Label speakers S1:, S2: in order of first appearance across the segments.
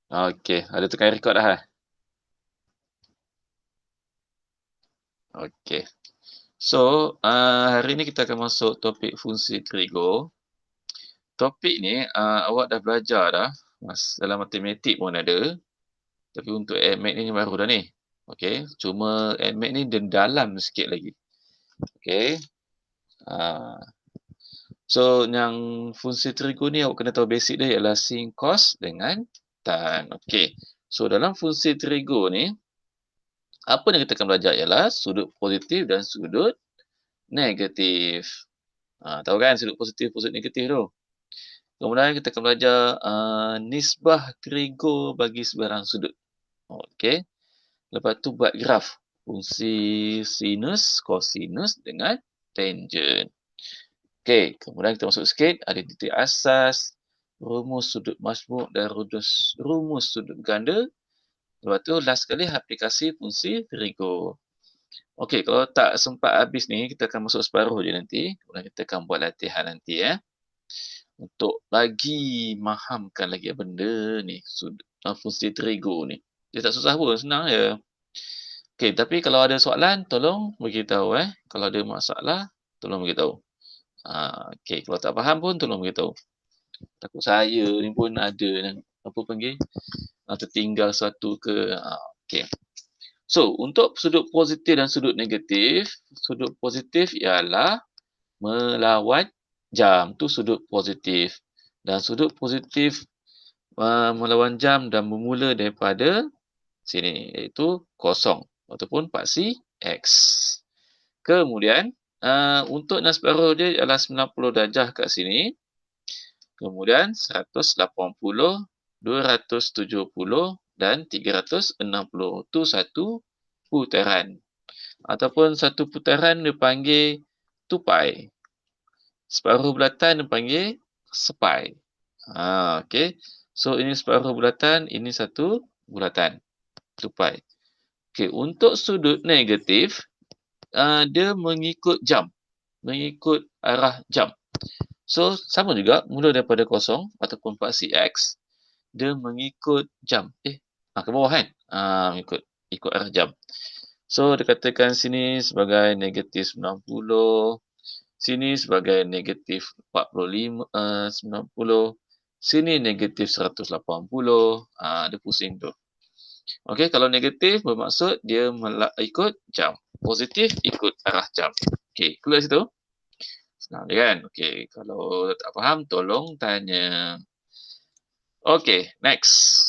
S1: Okey, ada tekan record dah eh? Okey. So, hari ni kita akan masuk topik fungsi trigo. Topik ni, awak dah belajar dah, dalam matematik pun ada, tapi untuk AdMath ni baru dah ni. Okey, cuma AdMath ni dia dalam sikit lagi. Okey. Ah, so yang fungsi trigo ni awak kena tahu basic dia ialah sin, cos dengan tan. Okey. So dalam fungsi trigo ni, apa yang kita akan belajar ialah sudut positif dan sudut negatif. Tahu kan sudut positif, sudut negatif tu. Kemudian kita akan belajar nisbah trigo bagi sebarang sudut. Okey. Lepas tu buat graf fungsi sinus, kosinus dengan tangent. Okey, kemudian kita masuk sikit ada titik asas, rumus sudut majmuk dan rumus sudut ganda. Lepas tu last sekali aplikasi fungsi trigo. Okey, kalau tak sempat habis ni kita akan masuk separuh je nanti. Kemudian kita akan buat latihan nanti untuk bagi mahamkan lagi benda ni, fungsi trigo ni. Dia tak susah pun, senang je. Okey, tapi kalau ada soalan, tolong beritahu Kalau ada masalah, tolong beritahu. Okey, kalau tak faham pun tolong beritahu. Takut saya ni pun ada apa panggil, tertinggal satu ke. Okey. So, untuk sudut positif dan sudut negatif, sudut positif ialah melawan jam, tu sudut positif. Dan sudut positif melawan jam dan bermula daripada sini, iaitu kosong ataupun paksi X. Kemudian, untuk yang separuh dia ialah 90 darjah kat sini. Kemudian 180, 270 dan 360. Itu satu putaran. Ataupun satu putaran dipanggil tupai. Separuh bulatan dipanggil sepai. Okey. So, ini separuh bulatan, ini satu bulatan. Tupai. Okey, untuk sudut negatif, dia mengikut jam. Mengikut arah jam. So, sama juga, mula daripada kosong ataupun paksi X, dia mengikut jam. Ke bawah kan? Ikut arah jam. So, dikatakan sini sebagai negatif 90, sini sebagai negatif 45, 90, sini negatif 180. Dia pusing tu. Okey, kalau negatif bermaksud dia ikut jam. Positif ikut arah jam. Okey, clear situ? Senang je kan? Okey, kalau tak faham tolong tanya. Okey, next.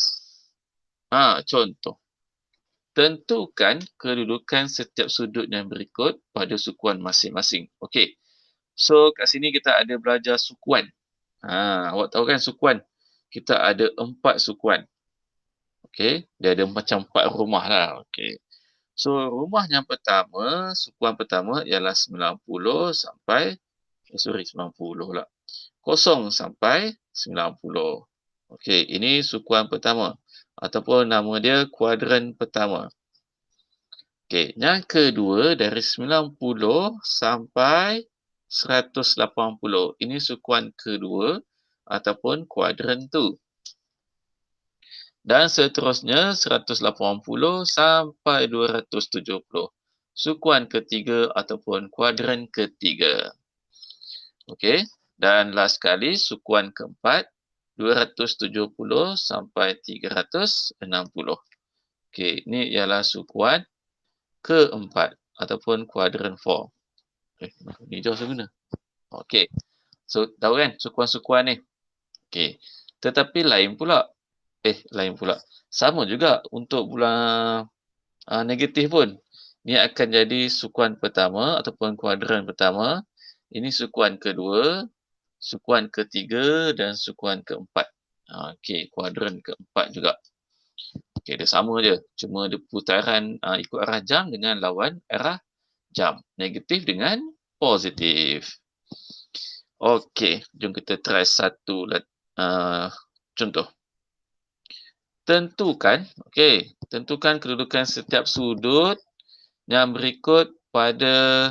S1: Contoh. Tentukan kedudukan setiap sudut yang berikut pada sukuan masing-masing. Okey. So, kat sini kita ada belajar sukuan. Awak tahu kan sukuan? Kita ada 4 sukuan. Okey, dia ada macam 4 rumah lah. Okey. So, rumah yang pertama, sukuan pertama ialah 90 sampai 90 pula. 0 sampai 90. Okey, ini sukuan pertama ataupun nama dia kuadran pertama. Okey, yang kedua dari 90 sampai 180. Ini sukuan kedua ataupun kuadran tu. Dan seterusnya 180 sampai 270. Sukuan ketiga ataupun kuadran ketiga. Okey, dan last sekali sukuan keempat 270 sampai 360. Okey, ini ialah sukuan keempat ataupun kuadran 4. Ni jauh saya guna. Okey. So, tahu kan sukuan-sukuan ni? Okey. Tetapi lain pula. Sama juga untuk negatif pun. Ini akan jadi sukuan pertama ataupun kuadran pertama. Ini sukuan kedua, sukuan ketiga dan sukuan keempat. Okey, kuadran keempat juga. Okey, dia sama je. Cuma dia putaran ikut arah jam dengan lawan arah jam. Negatif dengan positif. Okey, jom kita try satu contoh. Tentukan kedudukan setiap sudut yang berikut pada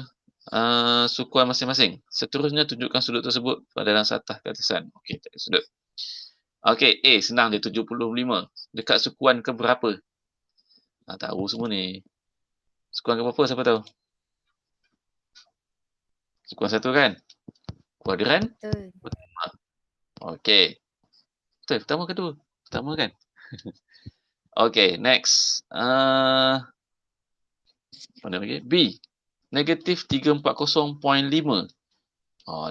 S1: sukuan masing-masing. Seterusnya tunjukkan sudut tersebut pada dalam satah keatasan. Okey, tak ada sudut. Okey, A senang dia 75. Dekat sukuan ke berapa? Tahu semua ni. Sukuan ke berapa siapa tahu? Sukuan 1 kan? Kuadran?
S2: Betul.
S1: Okey. Betul, pertama ke 2? Pertama kan? Okey, next. Mana lagi? B. Negatif 340.5.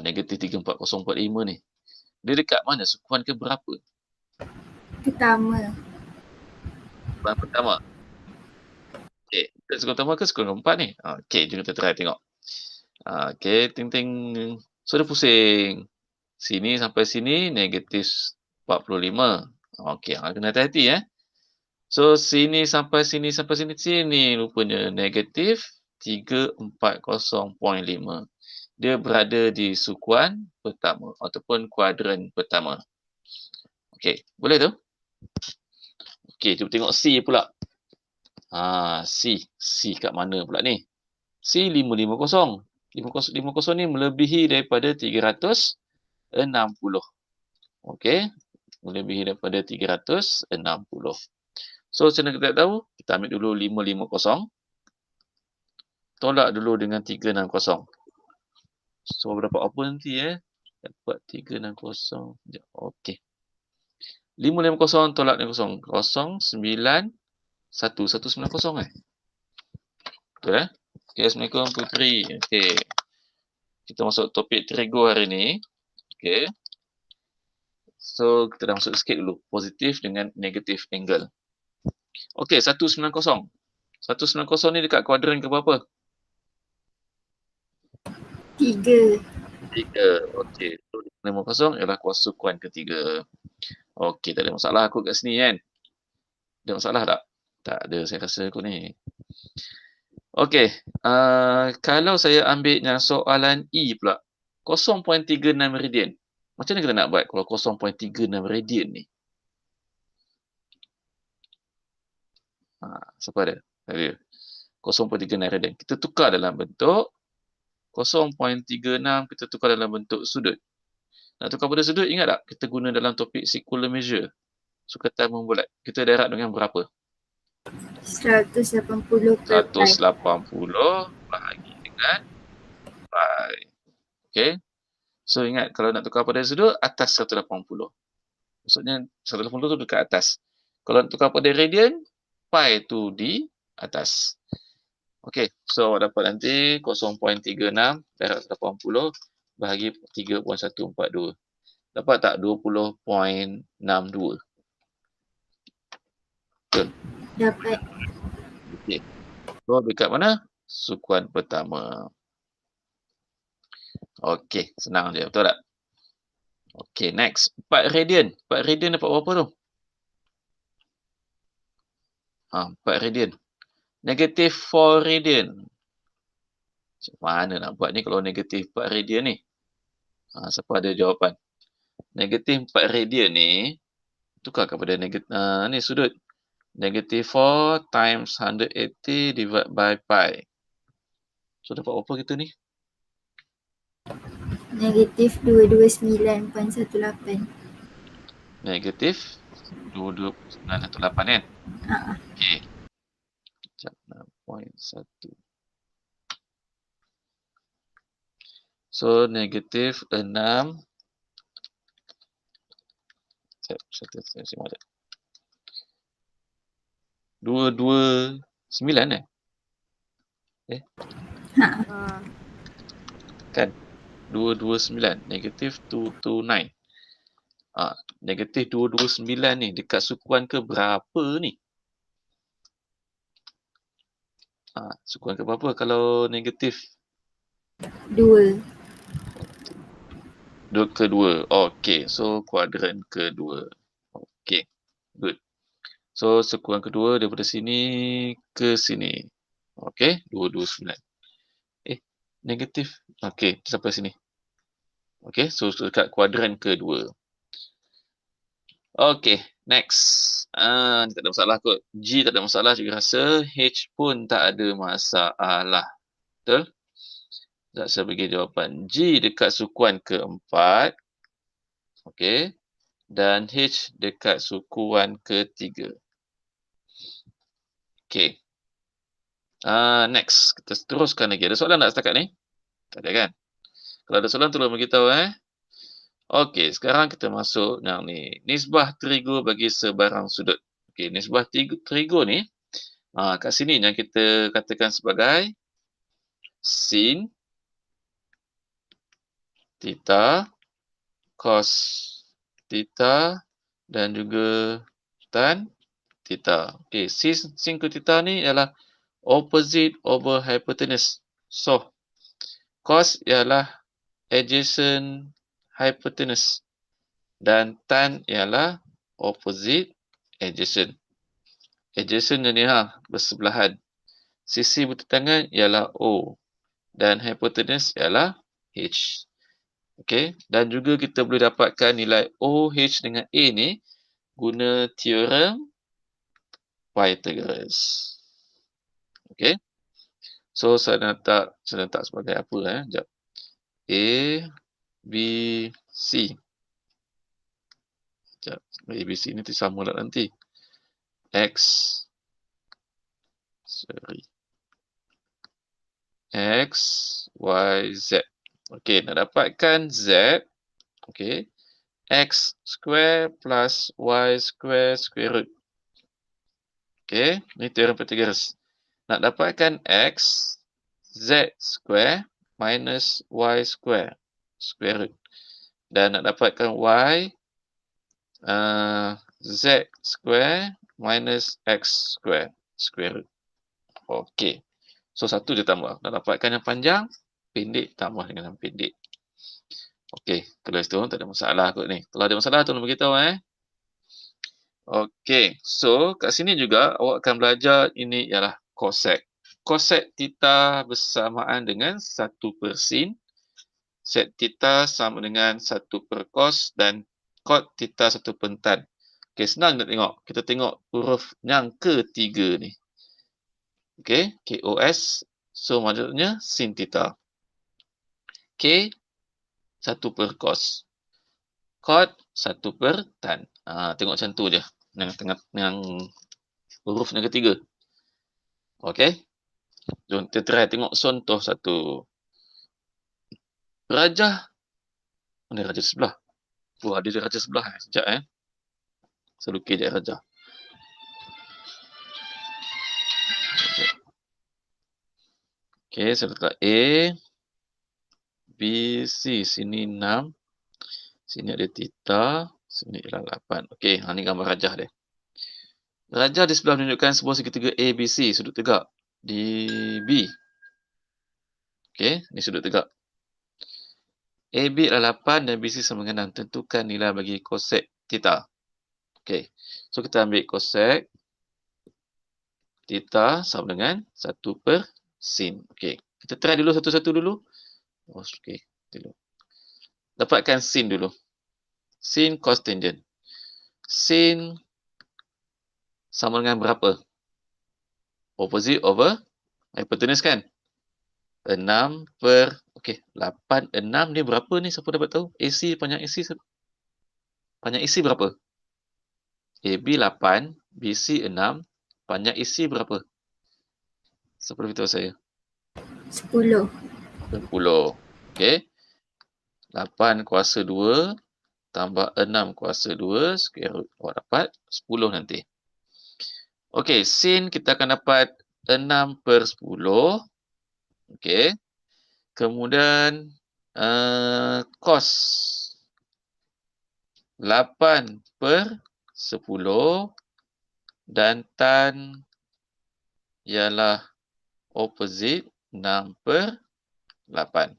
S1: Negatif 340.5 ni. Dia dekat mana? Sukuan ke berapa?
S2: Pertama.
S1: Sukuan pertama. Okey, sukuan pertama ke sukuan keempat ni? Okey, jom kita try tengok. Okey, ting-ting. So, dia pusing. Sini sampai sini negatif 45. Okey, kena hati-hati So, sini sampai sini sampai sini. Sini rupanya negatif 340.5. Dia berada di sukuan pertama ataupun kuadran pertama. Okey, boleh tu? Okey, cuba tengok C pula. C. C kat mana pula ni? C 550. 550 ni melebihi daripada 360. Okey, melebihi daripada 360. So, macam mana kita tahu? Kita ambil dulu 550. Tolak dulu dengan 360. So, dapat apa nanti Dapat 360. Okey. 550 tolak dengan 0. 091 190 Betul Okay, Assalamualaikum Putri. Okey. Kita masuk topik trigo hari ni. Okey. So, kita dah masuk sikit dulu. Positif dengan negatif angle. Okey, 190. 190 ni dekat kuadran ke berapa?
S2: 3.
S1: 3. Okey. So, 50 ialah sukuan ketiga. Okey, tak ada masalah aku kat sini kan? Ada masalah tak? Tak ada, saya rasa aku ni. Okey. Kalau saya ambil yang soalan E pula. 0.36 radian. Macam mana kita nak buat kalau 0.36 radian ni? Siapa ada? Ada. 0.36 radian. Kita tukar dalam bentuk 0.36, kita tukar dalam bentuk sudut. Nak tukar pada sudut, ingat tak? Kita guna dalam topik circular measure. Sukatan membulat. Kita darab dengan berapa?
S2: 180 per pi.
S1: 180 bahagi dengan pi. Okey. So, ingat kalau nak tukar pada sudut, atas 180. Maksudnya 180 tu dekat atas. Kalau nak tukar pada radian, pi tu di atas. Okey, so awak dapat nanti 0.36 darab 180 bahagi 3.142. Dapat tak 20.62? Betul?
S2: Dapat.
S1: Okey. So, dekat mana? Sukuan pertama. Okey, senang je. Betul tak? Okey, next. 4 radian. 4 radian dapat berapa tu? 4 radian. Negatif 4 radian. Macam mana nak buat ni kalau negatif 4 radian ni? Siapa ada jawapan? Negatif 4 radian ni, tukar kepada ni sudut. Negatif 4 times 180 divided by pi. So, dapat apa kita ni?
S2: Negatif 229.18.
S1: Negatif 22918 kan? Okey. 6.1. So, negatif 6. Saya simak sekejap. 229 Kan? 229. Negatif 229. Negatif 229 ni dekat sukuan ke berapa ni? Sukuan ke berapa kalau negatif?
S2: 2.
S1: Kedua. Okey. So, kuadran kedua. Okey. Good. So, sukuan kedua daripada sini ke sini. Okey. 229. Negatif. Okey. Sampai sini. Okey. So, dekat kuadran kedua. Okey. Next. Tak ada masalah kot. G tak ada masalah juga rasa. H pun tak ada masalah. Betul? Tak saya bagi jawapan. G dekat sukuan keempat. Okey. dan H dekat sukuan ketiga. Okey. Next. Kita teruskan lagi. Ada soalan tak setakat ni? Tak ada kan? Kalau ada soalan tolong beritahu Okey, sekarang kita masuk yang ni. Nisbah trigo bagi sebarang sudut. Okey, nisbah trigo ni kat sini yang kita katakan sebagai sin theta cos theta dan juga tan theta. Okey, sin ke theta ni ialah opposite over hypotenuse. So, cos ialah adjacent hypotenuse dan tan ialah opposite adjacent. Adjacent ni bersebelahan. Sisi bertentangan ialah O dan hypotenuse ialah H. Okey, dan juga kita boleh dapatkan nilai OH dengan A ni guna teorem Pythagoras. Okey. So saya letak sebagai apa Sekejap. A B C. Sekejap. A B C ni sama lah nanti. X Y Z. Okey, nak dapatkan Z. Okey. X square plus Y square square root. Okey, ni teorem Pythagoras. Nak dapatkan X, Z square minus Y square square root. Dan nak dapatkan Y, Z square minus X square square root. Okey. So, satu je tambah. Nak dapatkan yang panjang, pendek tambah dengan yang pendek. Okey, tulis tu tak ada masalah kot ni. Kalau ada masalah, tolong beritahu Okey, so kat sini juga awak akan belajar ini ialah cosec. Cosec theta bersamaan dengan 1 per sin. Sec theta sama dengan 1 per cos dan cot theta 1 per tan. Okey, senang nak tengok. Kita tengok huruf yang ketiga ni. Okey, KOS. So, maksudnya sin theta. K, 1 per cos. Cot, 1 per tan. Tengok macam tu je. Yang huruf yang ketiga. Okey. Jom kita try tengok contoh satu. Rajah. Mana rajah sebelah? Ada rajah sebelah. Sekejap Saya lukis je rajah. Okey, saya letak A, B, C. Sini 6. Sini ada theta. Sini ialah 8. Okey, ni gambar rajah dia. Rajah di sebelah menunjukkan sebuah segitiga ABC, sudut tegak di B. Okey, ni sudut tegak. AB adalah 8 dan BC sama dengan 6. Tentukan nilai bagi cosec theta. Okey, so kita ambil cosec theta sama dengan 1 per sin. Okey, kita try dulu satu-satu dulu. Okey, dulu. Dapatkan sin dulu. Sin cos tangent. Sin sama dengan berapa? Opposite over hypotenuse kan? 6 per, okey, 8, 6 ni berapa ni? Siapa dapat tahu? panjang AC berapa? AB 8, BC 6, panjang AC berapa? Siapa beritahu saya?
S2: 10.
S1: 10. Okey. 8 kuasa 2 tambah 6 kuasa 2 square root. Awak dapat 10 nanti. Okey, sin kita akan dapat 6 per 10. Okey. Kemudian cos 8 per 10 dan tan ialah opposite 6 per 8.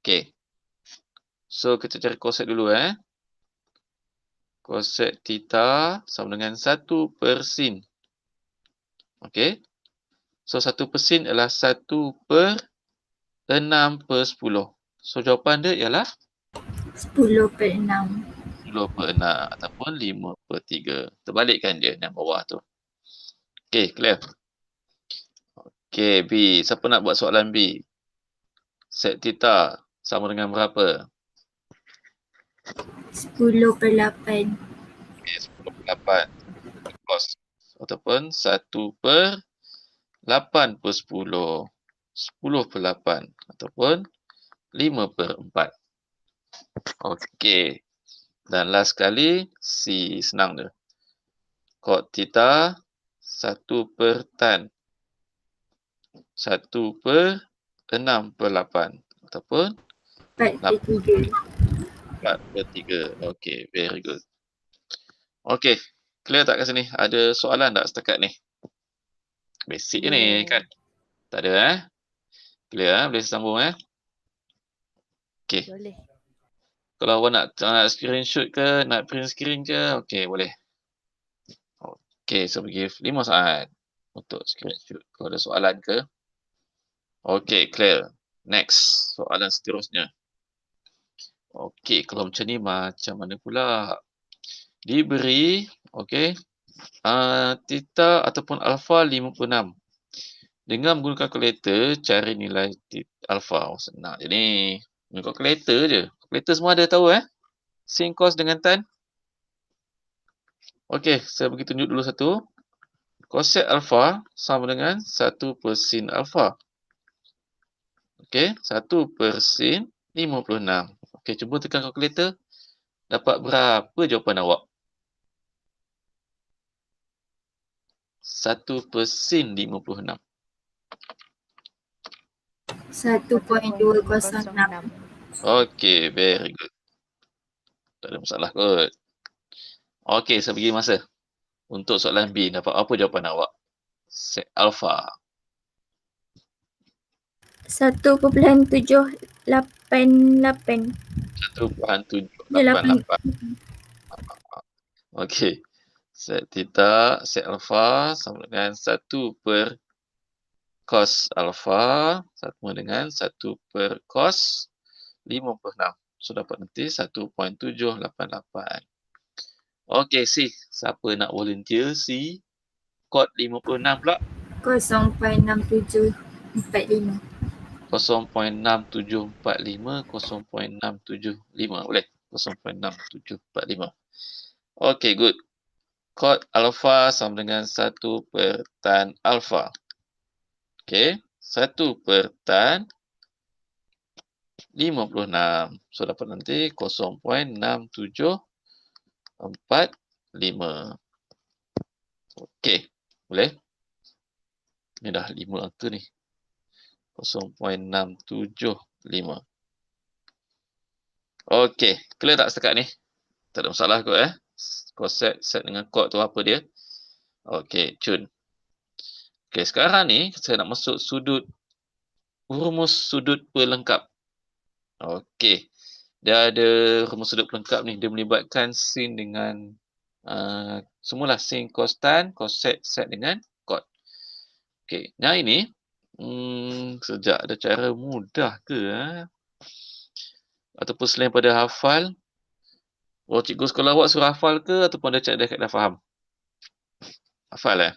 S1: Okey. So, kita cari cosec dulu Cosec theta sama dengan 1 per sin. Okey. So, 1 per sin adalah 1 per 6 per 10. So, jawapan dia ialah
S2: 10 per 6.
S1: 10 per 6 ataupun 5 per 3. Terbalikkan je yang bawah tu. Okey, clear? Okey, B. Siapa nak buat soalan B? Sec theta sama dengan berapa?
S2: 10/8.
S1: Okey, 10/8 cos ataupun 1/8/10. 10/8 ataupun 5/4. Okey. Dan last sekali, C senang je. Cot theta 1/tan. 1/6/8 ataupun
S2: 4/3.
S1: 4/3. Okey, very good. Okey, clear tak kat sini? Ada soalan tak setakat ni? Basic je ni kan? Tak ada Clear boleh sambung Okey.
S3: Boleh.
S1: Kalau awak nak screenshot ke, nak print screen ke, okey boleh. Okey, saya bagi 5 saat untuk screenshot. Kalau ada soalan ke. Okey, clear. Next, soalan seterusnya. Okey, kalau macam ni macam mana pula? Diberi, okey, theta ataupun alpha 56. Dengan menggunakan kalkulator, cari nilai alpha. Oh, senang je ni. Guna kalkulator je. Kalkulator semua ada tahu sin, cos dengan tan. Okey, saya bagi tunjuk dulu satu. Cosec alpha sama dengan 1/sin alpha. Okey, 1/sin 56. Okey, cuba tekan kalkulator. Dapat berapa jawapan awak? 1/sin 56.
S2: 1.206.
S1: Okey, very good. Tak ada masalah kot. Okey, saya bagi masa. Untuk soalan B, dapat apa jawapan awak? Sec alpha.
S2: 1.788.
S1: 1.788. Okey. Sec theta, sec alpha sama dengan 1/cos alpha sama dengan 1/cos 56. So, dapat nanti 1.788. Okey, C. Siapa nak volunteer? C. Cot 56 pula.
S2: 0.6745.
S1: 0.6745. 0.6745. Boleh? 0.6745. Okey, good. Cot alpha sama dengan 1/tan alpha. Okey. 1/tan 56. So, dapat nanti 0.6745. Okey. Boleh? Ni dah 5 angka ni. 0.675. Okey. Clear tak setakat ni? Tak ada masalah kot Cosec set dengan cot tu apa dia? Okey, cun. Okey, sekarang ni saya nak masuk rumus sudut pelengkap. Okey. Dia ada rumus sudut pelengkap ni. Dia melibatkan sin dengan semualah sin cos tan, cosec set dengan cot. Okey, yang ini sekejap, ada cara mudah ke ataupun selain pada hafal? Cikgu sekolah awak suruh hafal ke ataupun ada cak dah faham? Hafal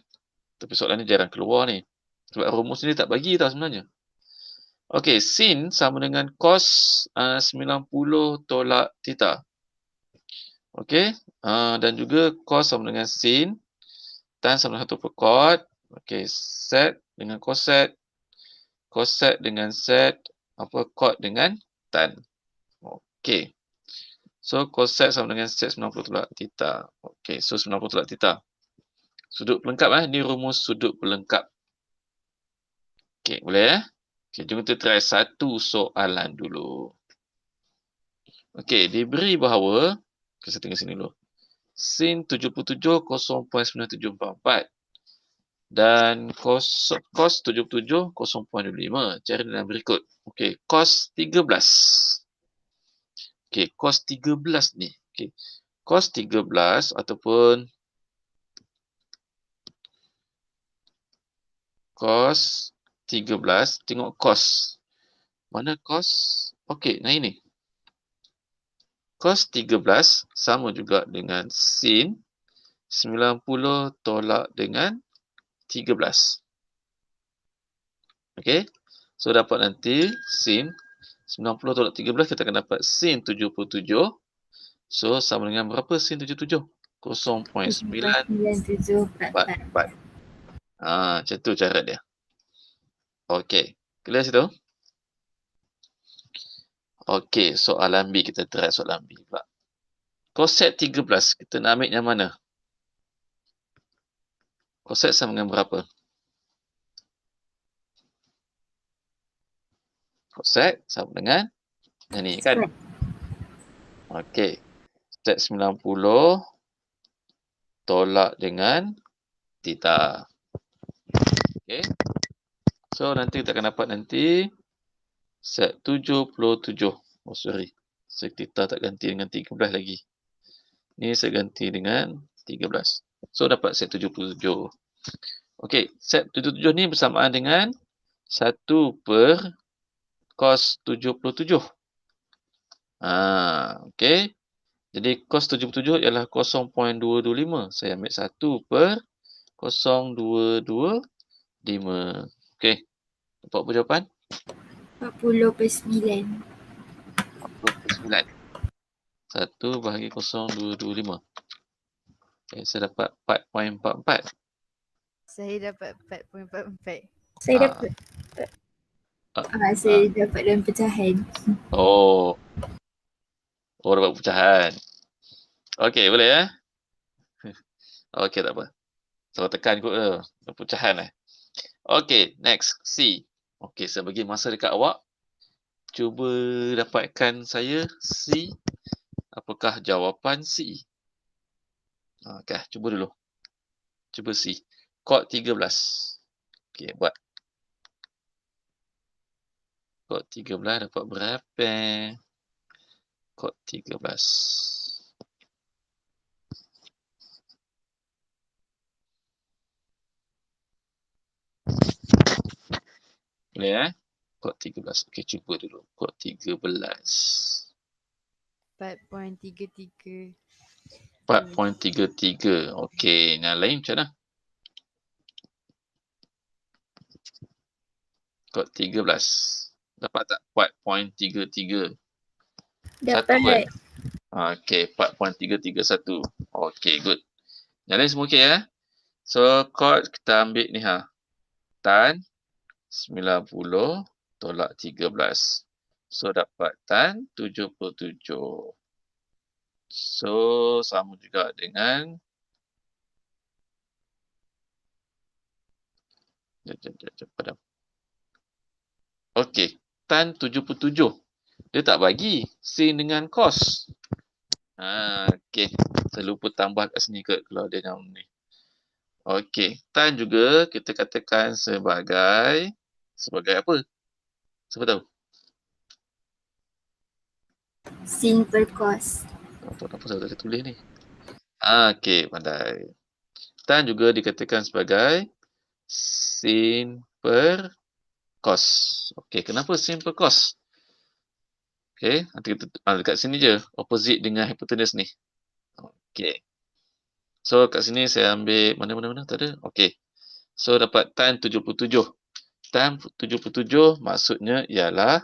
S1: Tapi soalan ni jarang keluar ni. Sebab rumus ni tak bagi tau sebenarnya. Okey, sin sama dengan cos 90 tolak theta. Okey, dan juga cos sama dengan sin, tan sama dengan 1/cot. Okey, sec dengan cosec, cosec dengan sec, cot dengan tan. Okey. So, cosec sama dengan sec 90 tolak theta. Okey, so 90 tolak theta. Sudut pelengkap Ini rumus sudut pelengkap. Okey, boleh Okey, jom kita try satu soalan dulu. Okey, diberi bahawa saya tengok sini dulu. Sin 77 0.9744 dan cos 77 0.25. Cari dalam berikut. Okey, cos 13. Okey, cos 13 ni. Okey. Cos 13 ataupun cos 13, tengok cos. Mana cos? Okey, nah ini. Cos 13 sama juga dengan sin 90 tolak dengan 13. Okey. So, dapat nanti sin 90 tolak 13, kita akan dapat sin 77 So, sama dengan berapa sin 77? 0.944.
S2: 99744.
S1: Macam tu cara dia. Okey. Clear situ? Okey, soalan B. Kita try soalan B pula. Koset 13. Kita nak ambil yang mana? Koset sama dengan berapa? Koset sama dengan yang ni kan?
S2: Square.
S1: Okey. Sek 90 tolak dengan theta. Okey. So, nanti kita akan dapat nanti sek 77. Oh, sorry. Sek theta tak ganti dengan 13 lagi. Ni saya ganti dengan 13. So, dapat sek 77. Okey. Sek 77 ni bersamaan dengan 1 per cos 77. Okey. Jadi, cos 77 ialah 0.225. Saya ambil 1 per 0.225. Okey. Dapat apa jawapan?
S2: 40/9.
S1: 40/9. 1 bahagi 0.225. Okay, saya dapat 4.44.
S3: Saya dapat 4.44.
S2: Saya
S1: Ah.
S2: dapat.
S1: Ah.
S2: Saya dapat dalam pecahan.
S1: Oh. Oh, dapat pecahan. Okey, boleh ya? Okey, tak apa. Saya tekan kot tu. Pecahan lah. Okey, next. C. Okey, saya bagi masa dekat awak. Cuba dapatkan saya C. Apakah jawapan C? Okey, cuba dulu. Cuba C. Kod 13. Okey, buat. Kod 13 dapat berapa? Kod 13. Boleh Kod 13. Okey, cuba dulu. Kod 13.
S3: 4.33.
S1: 4.33. Okey, yang lain macam mana? Kod 13. Dapat tak 4.33?
S2: Dapat.
S1: Satu kan? Okey, 4.331. Okey, good. Yang lain semua okey ya? So, kod kita ambil ni Tan 90 tolak 13. So, dapat tan 77. So, sama juga dengan padam. Okey, tan 77. Dia tak bagi sin dengan cos. Okey. Saya lupa tambah kat sini kot kalau dia yang ni. Okey, tan juga kita katakan sebagai apa? Siapa tahu?
S2: Sin per cos.
S1: Apa saya tak tulis ni? Okey, pandai. Tan juga dikatakan sebagai sin per cos. Okey, kenapa sin per cos? Okey, nanti kita dekat sini je, opposite dengan hypotenuse ni. Okey. So, kat sini saya ambil mana tak ada. Okey. So, dapat tan 77. Tan 77 maksudnya ialah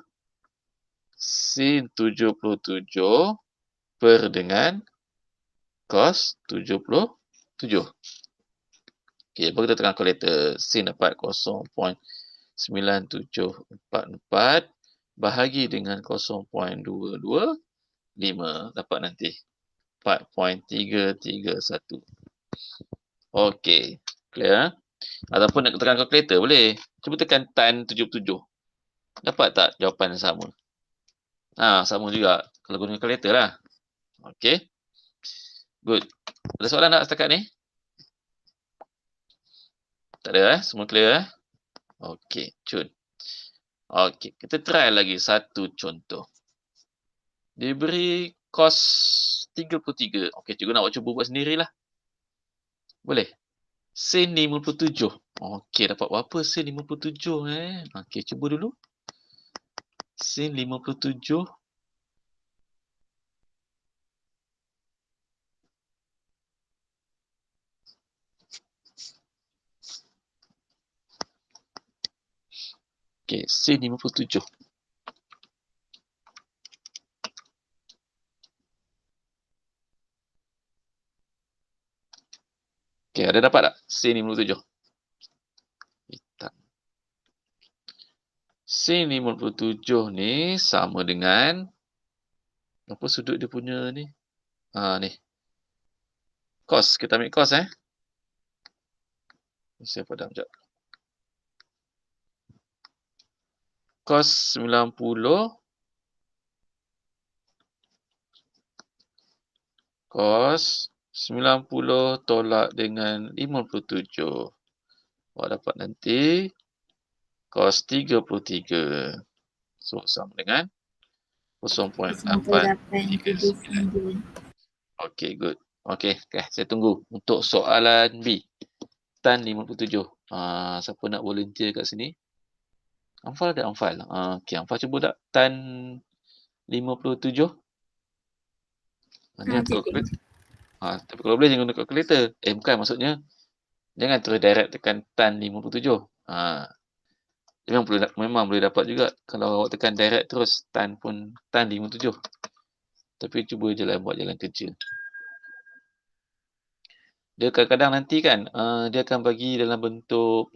S1: sin 77 per dengan cos 77. Okey, baru kita tekan kalkulator. Sin dapat 0.9744 bahagi dengan 0.225 dapat nanti 4.331. Okey, clear? Ataupun nak tekan kalkulator boleh. Cuba tekan tan 77. Dapat tak jawapan yang sama? Sama juga. Kalau guna kalkulator lah. Okey. Good. Ada soalan tak setakat ni? Tak ada Semua clear Okey, cun. Okey, kita try lagi satu contoh. Diberi cos 33. Okey, cikgu nak awak cuba buat sendirilah. Boleh? Sin 57. Okey, dapat berapa sin 57 Okey, cuba dulu. Sin 57. Okey, sin 57. Okey, ada dapat tak? Sin 57. Hitam. Sin 57 ni sama dengan apa sudut dia punya ni? Ni. Cos. Kita ambil cos Saya padam sekejap. Cos 90. Cos 90 tolak dengan 57. Awak dapat nanti cos 33. So, sama dengan 0.839. Okey, good. Okey, saya tunggu untuk soalan B. Tan 57. Siapa nak volunteer kat sini? Amfal ada Amfal. Okey, Amfal cuba tak tan 57. Ni aku calculator. Tapi kalau boleh jangan guna calculator. Bukan maksudnya. Jangan terus direct tekan tan 57. Memang boleh dapat juga. Kalau awak tekan direct terus tan 57. Tapi cuba je lah buat jalan kerja. Dia kadang-kadang nanti kan dia akan bagi dalam bentuk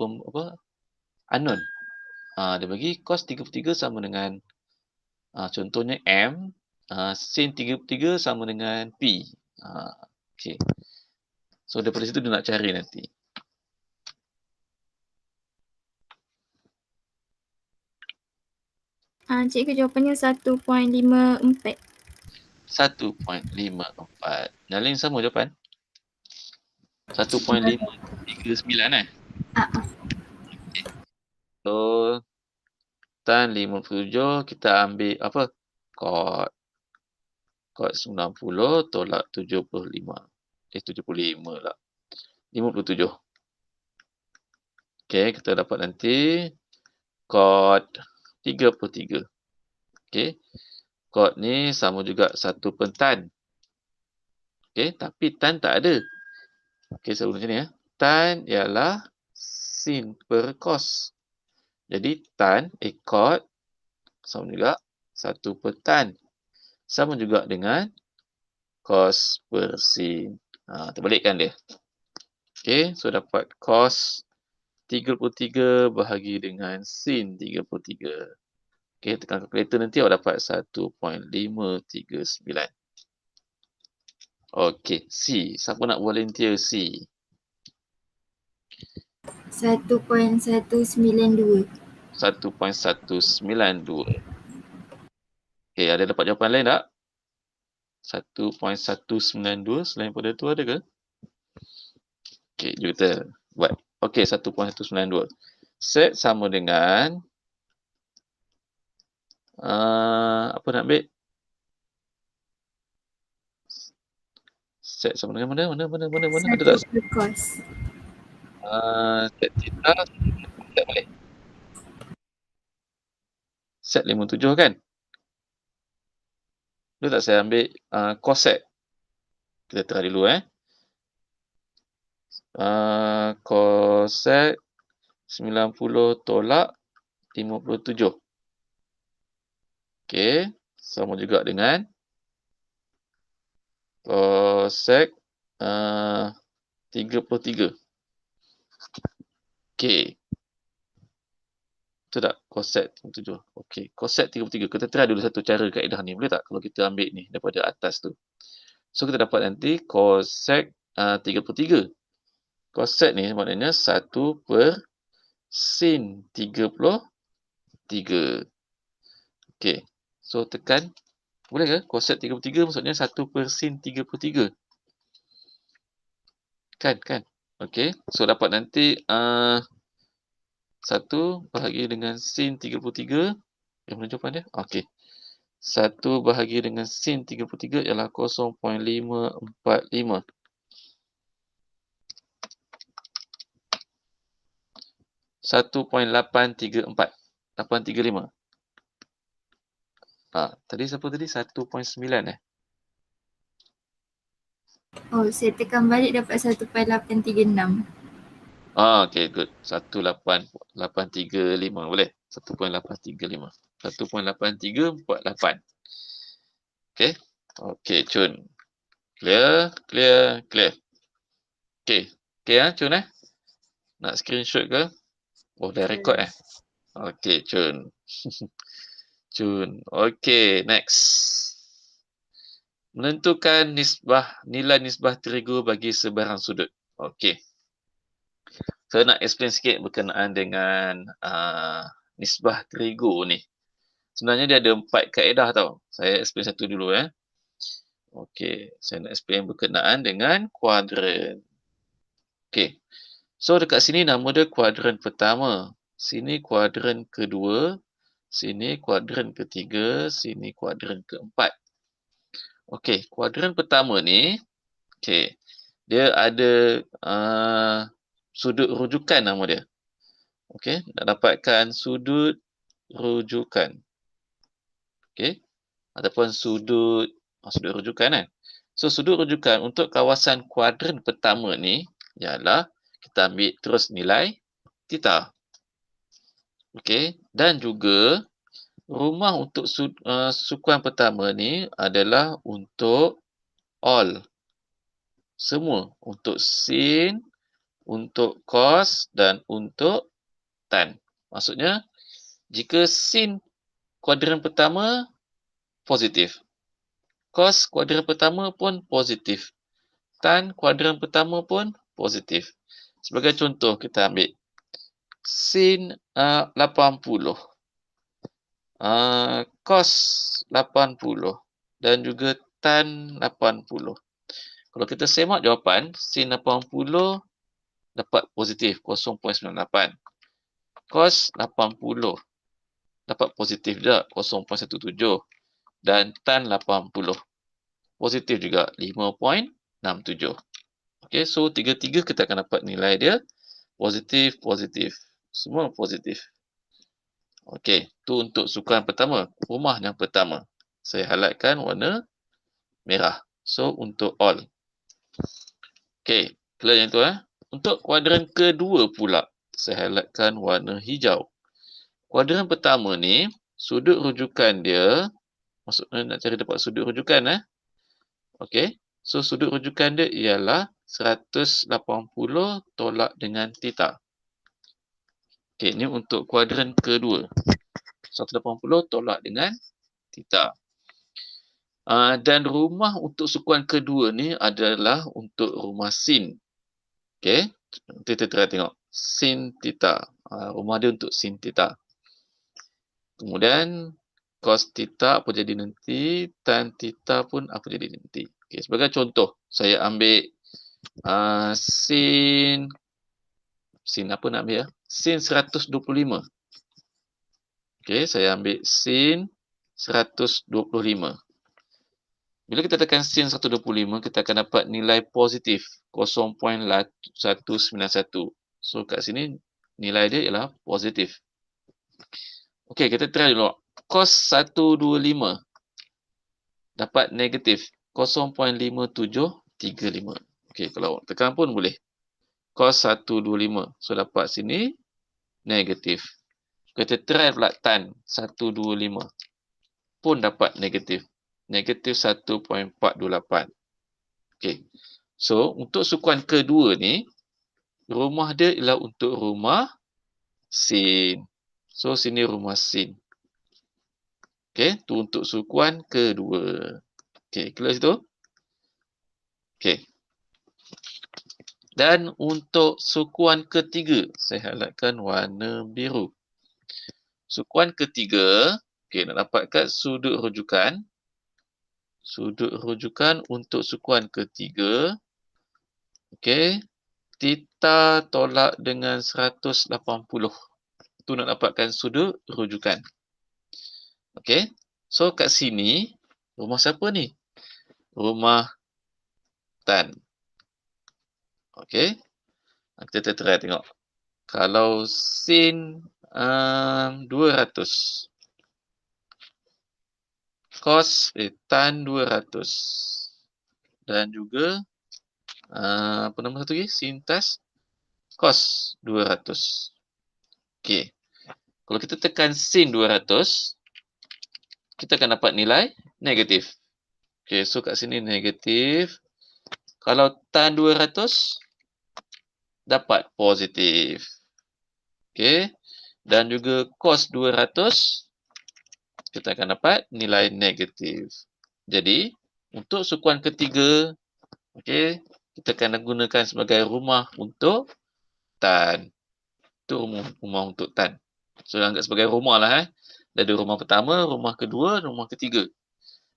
S1: unknown. Dia bagi cos 33 sama dengan contohnya M, sin 33 sama dengan P. Okay. So daripada situ dia nak cari nanti.
S2: Cikgu jawapannya 1.54.
S1: 1.54. Nyalin sama jawapan? 1.539 So tan 57 kita ambil apa? Cot 90 tolak 75. 75 lah. 57. Okey, kita dapat nanti cot 33. Okey. Cot ni sama juga 1 per tan. Okey, tapi tan tak ada. Okey, saya ulang macam ni Tan ialah sin per cos. Jadi tan cot sama juga 1 per tan. Sama juga dengan cos per sin. Terbalikkan dia. Okey, so dapat cos 33 bahagi dengan sin 33. Okey, tekan kalkulator nanti awak dapat 1.539. Okey, C. Siapa nak volunteer C?
S2: 1.192.
S1: 1.192. Okey, ada dapat jawapan lain tak? 1.192 selain pada tu ada ke? Okey, jom kita buat. Okey, 1.192. Set sama dengan apa nak ambil? Set sama dengan mana? Ada tak?
S2: 1 per cos.
S1: Set theta tak boleh. Set 57 kan? Boleh tak saya ambil cosec? Kita try dulu cosec 90 tolak 57. Okey, sama juga dengan cosec 33. Okey. Betul tak? Cosec 37. Okey, cosec 33. Kita try dulu satu cara kaedah ni. Boleh tak? Kalau kita ambil ni daripada atas tu. So, kita dapat nanti cosec 33. Cosec ni maknanya 1 per sin 33. Okey. So, tekan. Boleh ke? Cosec 33 maksudnya 1 per sin 33. Kan? Okey. So, dapat nanti 1 bahagi dengan sin 33. Yang mana jawapan dia? Okey. 1 bahagi dengan sin 33 ialah 0.545. 1.834. 835. Tadi siapa tadi? 1.9
S2: saya tekan balik dapat 1.836.
S1: Okay, good. 1.835 boleh? 1.835. 1.8348. Okay, Cun. Clear. Okay. Okey Chun Nak screenshot ke? Oh, dah record Okey, Chun. Chun. Okey, next. Menentukan nilai nisbah terigu bagi sebarang sudut. Okey. Saya nak explain sikit berkenaan dengan nisbah terigu ni. Sebenarnya dia ada 4 kaedah tau. Saya explain satu dulu Okey, saya nak explain berkenaan dengan kuadran. Okey. So dekat sini nama dia kuadran pertama. Sini kuadran kedua. Sini kuadran ketiga. Sini kuadran keempat. Okey, kuadran pertama ni, okey, dia ada sudut rujukan nama dia. Okey, nak dapatkan sudut rujukan. Okey, ataupun sudut rujukan So sudut rujukan untuk kawasan kuadran pertama ni ialah kita ambil terus nilai theta. Okey, dan juga rumah untuk sukuan pertama ni adalah untuk all. Semua. Untuk sin, untuk cos dan untuk tan. Maksudnya, jika sin kuadran pertama positif. Cos kuadran pertama pun positif. Tan kuadran pertama pun positif. Sebagai contoh, kita ambil sin 80. Cos 80 dan juga tan 80. Kalau kita semak jawapan, sin 80 dapat positif 0.98. Cos 80 dapat positif juga 0.17. Dan tan 80 positif juga 5.67. Okey, so tiga-tiga kita akan dapat nilai dia positif, positif. Semua positif. Okey, tu untuk sukuan pertama, rumah yang pertama. Saya highlightkan warna merah. So untuk all. Okey, clear yang tu Untuk kuadran kedua pula, saya highlightkan warna hijau. Kuadran pertama ni, sudut rujukan dia, maksudnya nak cari dapat sudut rujukan Okey, so sudut rujukan dia ialah 180 tolak dengan theta. Okey, ini untuk kuadran kedua. 180 tolak dengan theta. Dan rumah untuk sukuan kedua ni adalah untuk rumah sin. Okey, kita tengok. Sin theta. Rumah dia untuk sin theta. Kemudian, cos theta apa jadi nanti, tan theta pun apa jadi nanti. Okey, sebagai contoh, saya ambil sin apa nak ambil Sin 125. Okey, saya ambil sin 125. Bila kita tekan sin 125, kita akan dapat nilai positif 0.191. So kat sini nilai dia ialah positif. Okey, kita try dulu. Cos 125 dapat negatif 0.5735. Okey, kalau tekan pun boleh. Cos 125. So dapat sini negatif. Kita try pula tan 125. Pun dapat negatif. Negatif 1.428. Okey. So, untuk sukuan kedua ni, rumah dia ialah untuk rumah sin. So, sini rumah sin. Okey, tu untuk sukuan kedua. Okey, clear situ? Okey. Dan untuk sukuan ketiga, saya highlightkan warna biru. Sukuan ketiga, okey, nak dapatkan sudut rujukan. Sudut rujukan untuk sukuan ketiga. Okey. Theta tolak dengan 180. Itu nak dapatkan sudut rujukan. Okey. So, kat sini, rumah siapa ni? Rumah tan. Okey. Kita try tengok. Kalau sin 200. Cos tan 200. Dan juga apa nama satu lagi? Sin tas cos 200. Okey. Kalau kita tekan sin 200, kita akan dapat nilai negatif. Okey, so kat sini negatif. Kalau tan 200, dapat positif. Okey. Dan juga cos 200, kita akan dapat nilai negatif. Jadi, untuk sukuan ketiga, okey, kita akan gunakan sebagai rumah untuk tan. Itu rumah untuk tan. So, anggap sebagai rumah lah. Ada rumah pertama, rumah kedua, rumah ketiga.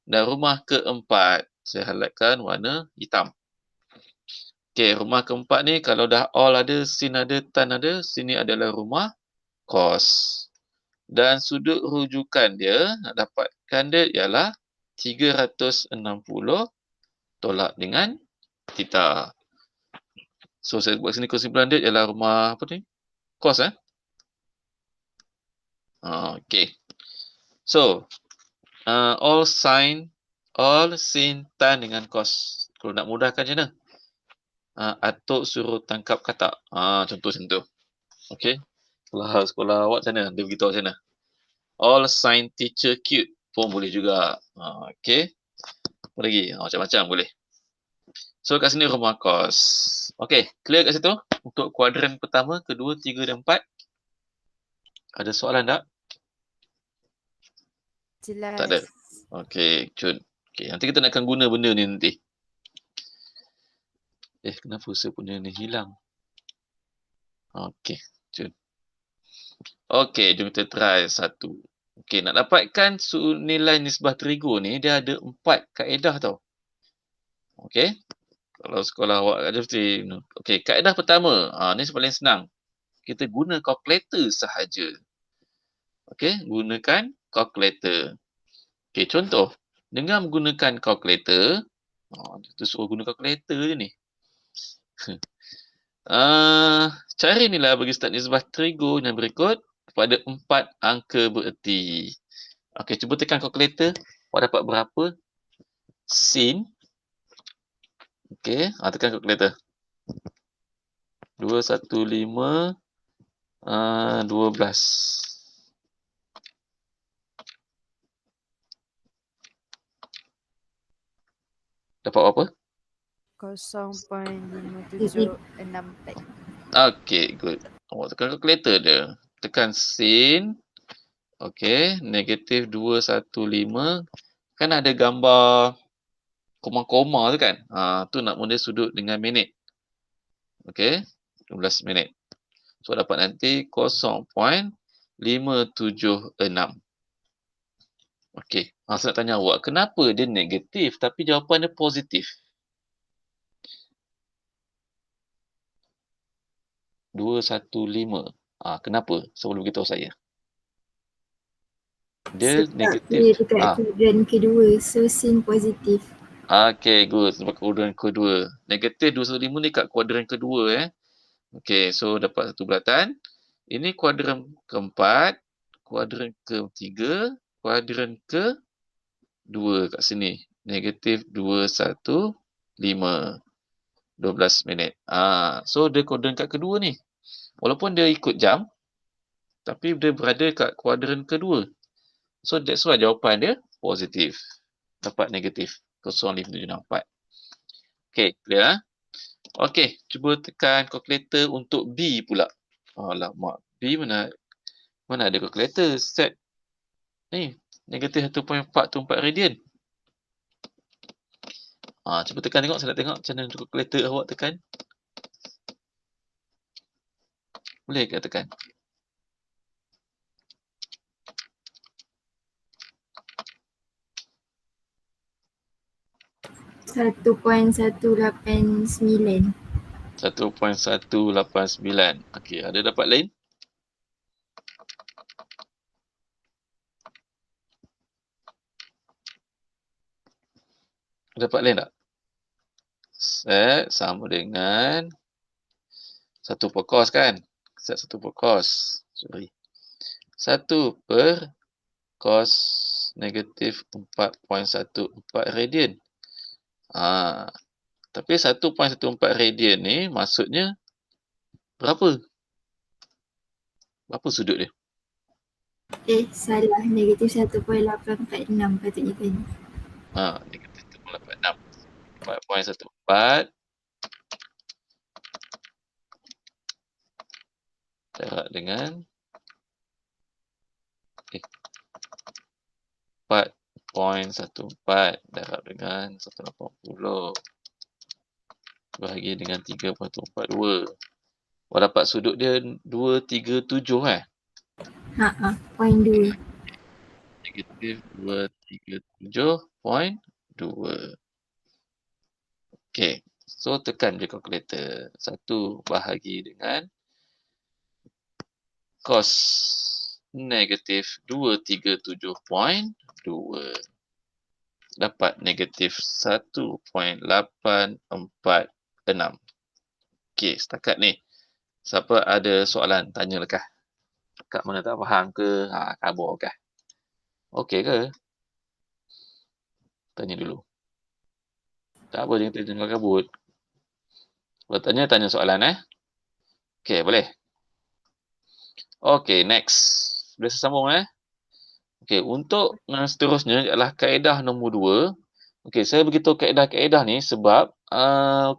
S1: Dan rumah keempat, saya highlightkan warna hitam. Okey, rumah keempat ni kalau dah all ada, sin ada, tan ada, sini adalah rumah cos. Dan sudut rujukan dia, nak dapatkan dia ialah 360 tolak dengan theta. So, saya buat sini kesimpulan dia ialah rumah apa ni? Cos Okey. So, all sin, tan dengan cos. Kalau nak mudahkan macam mana? Atuk suruh tangkap katak. Contoh macam tu. Okey. Kalau sekolah awak macam mana? Dia beritahu macam mana? All sin teacher cute pun boleh juga. Okey. Apa lagi? Macam-macam boleh. So, kat sini rumah cos. Okey. Clear kat situ? Untuk kuadran pertama, kedua, tiga dan empat. Ada soalan tak?
S3: Jelas.
S1: Tak ada. Okey. Cun. Okey. Nanti kita nak akan guna benda ni nanti. Kenapa saya punya ni hilang? Okey. Cun. Okey. Jom kita try satu. Okey. Nak dapatkan nilai nisbah trigo ni, dia ada 4 kaedah tau. Okey. Kalau sekolah awak ada mesti. Okey. Kaedah pertama. Ni paling senang. Kita guna kalkulator sahaja. Okey. Gunakan kalkulator. Okey. Contoh. Dengan menggunakan kalkulator. Kita suruh guna kalkulator je ni. Cari nilai bagi start nisbah trigo yang berikut pada 4 angka bererti. Okey, cuba tekan kalkulator. Awak dapat berapa? Sin. Okey, tekan kalkulator. 215 12. Dapat apa?
S3: 0.5764.
S1: Okey, good. Awak tekan kalkulator dia. Tekan sin. Okey, negatif 215. Kan ada gambar koma-koma tu kan? Tu nak mula sudut dengan minit. Okey, 12 minit. So, dapat nanti 0.576. Okey, saya nak tanya awak, kenapa dia negatif tapi jawapan dia positif? 215. Kenapa? So, boleh beritahu saya. Dia
S2: Sebab
S1: negatif.
S2: dia dekat kuadran kedua, so sin positif.
S1: Okey, good. Sebab kuadran kedua. Negatif 215 ni kat kuadran kedua. Okey, so dapat satu bulatan. Ini kuadran keempat, kuadran ketiga, kuadran kedua kat sini. Negatif 215. 12 minit. So dia kuadran kat kedua ni. Walaupun dia ikut jam, tapi dia berada kat kuadran kedua. So that's why jawapan dia positif. Dapat negatif. 0.574. Okey, clear? Okey, cuba tekan kalkulator untuk B pula. Alamak, B mana ada kalkulator set ni. Negatif 1.424 radian. Cuba tekan tengok, saya nak tengok macam mana kalkulator awak tekan. Boleh ke tekan?
S2: Satu poin 189.
S1: 1.189. Okey, ada dapat lain? Dapat lain tak? Set sama dengan 1 per cos kan? Set 1 per cos. Sorry. 1 per cos negatif 4.14 radian. Tapi 1.14 radian ni maksudnya berapa? Berapa sudut dia?
S2: Salah. Negatif 1.846 patutnya tadi.
S1: Negatif 1.86. 4.14 darab dengan 4.14 darab dengan 180 bahagi dengan 3.42. Awak dapat sudut dia 237
S2: Poin 2.
S1: Negatif 237.2. Okey. So tekan je kalkulator. 1 bahagi dengan cos negatif 237.2. Dapat negatif 1.846. Okey, setakat ni. Siapa ada soalan, tanyalah kah? Kat mana tak faham ke? Kabur kah? Okey ke? Tanya dulu. Tak apa, jangan tengah kabut. Kalau tanya soalan Okey, boleh. Okey, next. Boleh sambung Okey, untuk seterusnya ialah kaedah nombor 2. Okey, saya beritahu kaedah-kaedah ni sebab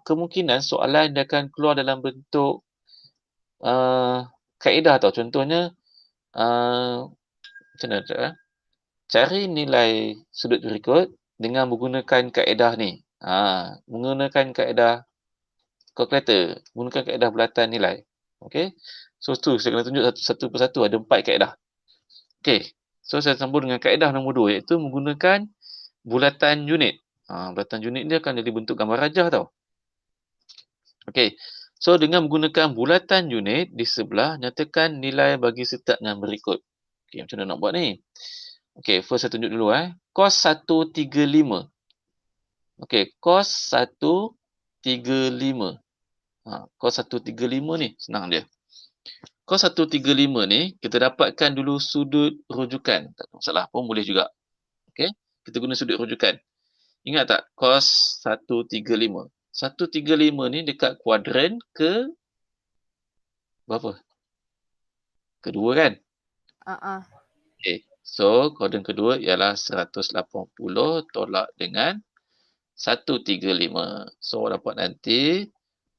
S1: kemungkinan soalan dia akan keluar dalam bentuk kaedah tau. Contohnya macam mana cari nilai sudut berikut dengan menggunakan kaedah ni. Menggunakan kaedah kalkulator, menggunakan kaedah bulatan nilai. Okey. So tu saya kena tunjuk satu persatu, ada 4 kaedah. Okey. So saya sambung dengan kaedah nombor 2 iaitu menggunakan bulatan unit. Bulatan unit dia akan jadi bentuk gambar rajah tau. Okey. So dengan menggunakan bulatan unit di sebelah, nyatakan nilai bagi setiap yang berikut. Okey, macam mana nak buat ni? Okey, first saya tunjuk dulu cos 135. Okey, cos 135. Cos 135 ni senang dia. Cos 135 ni kita dapatkan dulu sudut rujukan. Tak ada masalah pun boleh juga. Okey, kita guna sudut rujukan. Ingat tak cos 135? 135 ni dekat kuadran ke berapa? Kedua kan? Okey. So, kuadran kedua ialah 180 tolak dengan 135. So, dapat nanti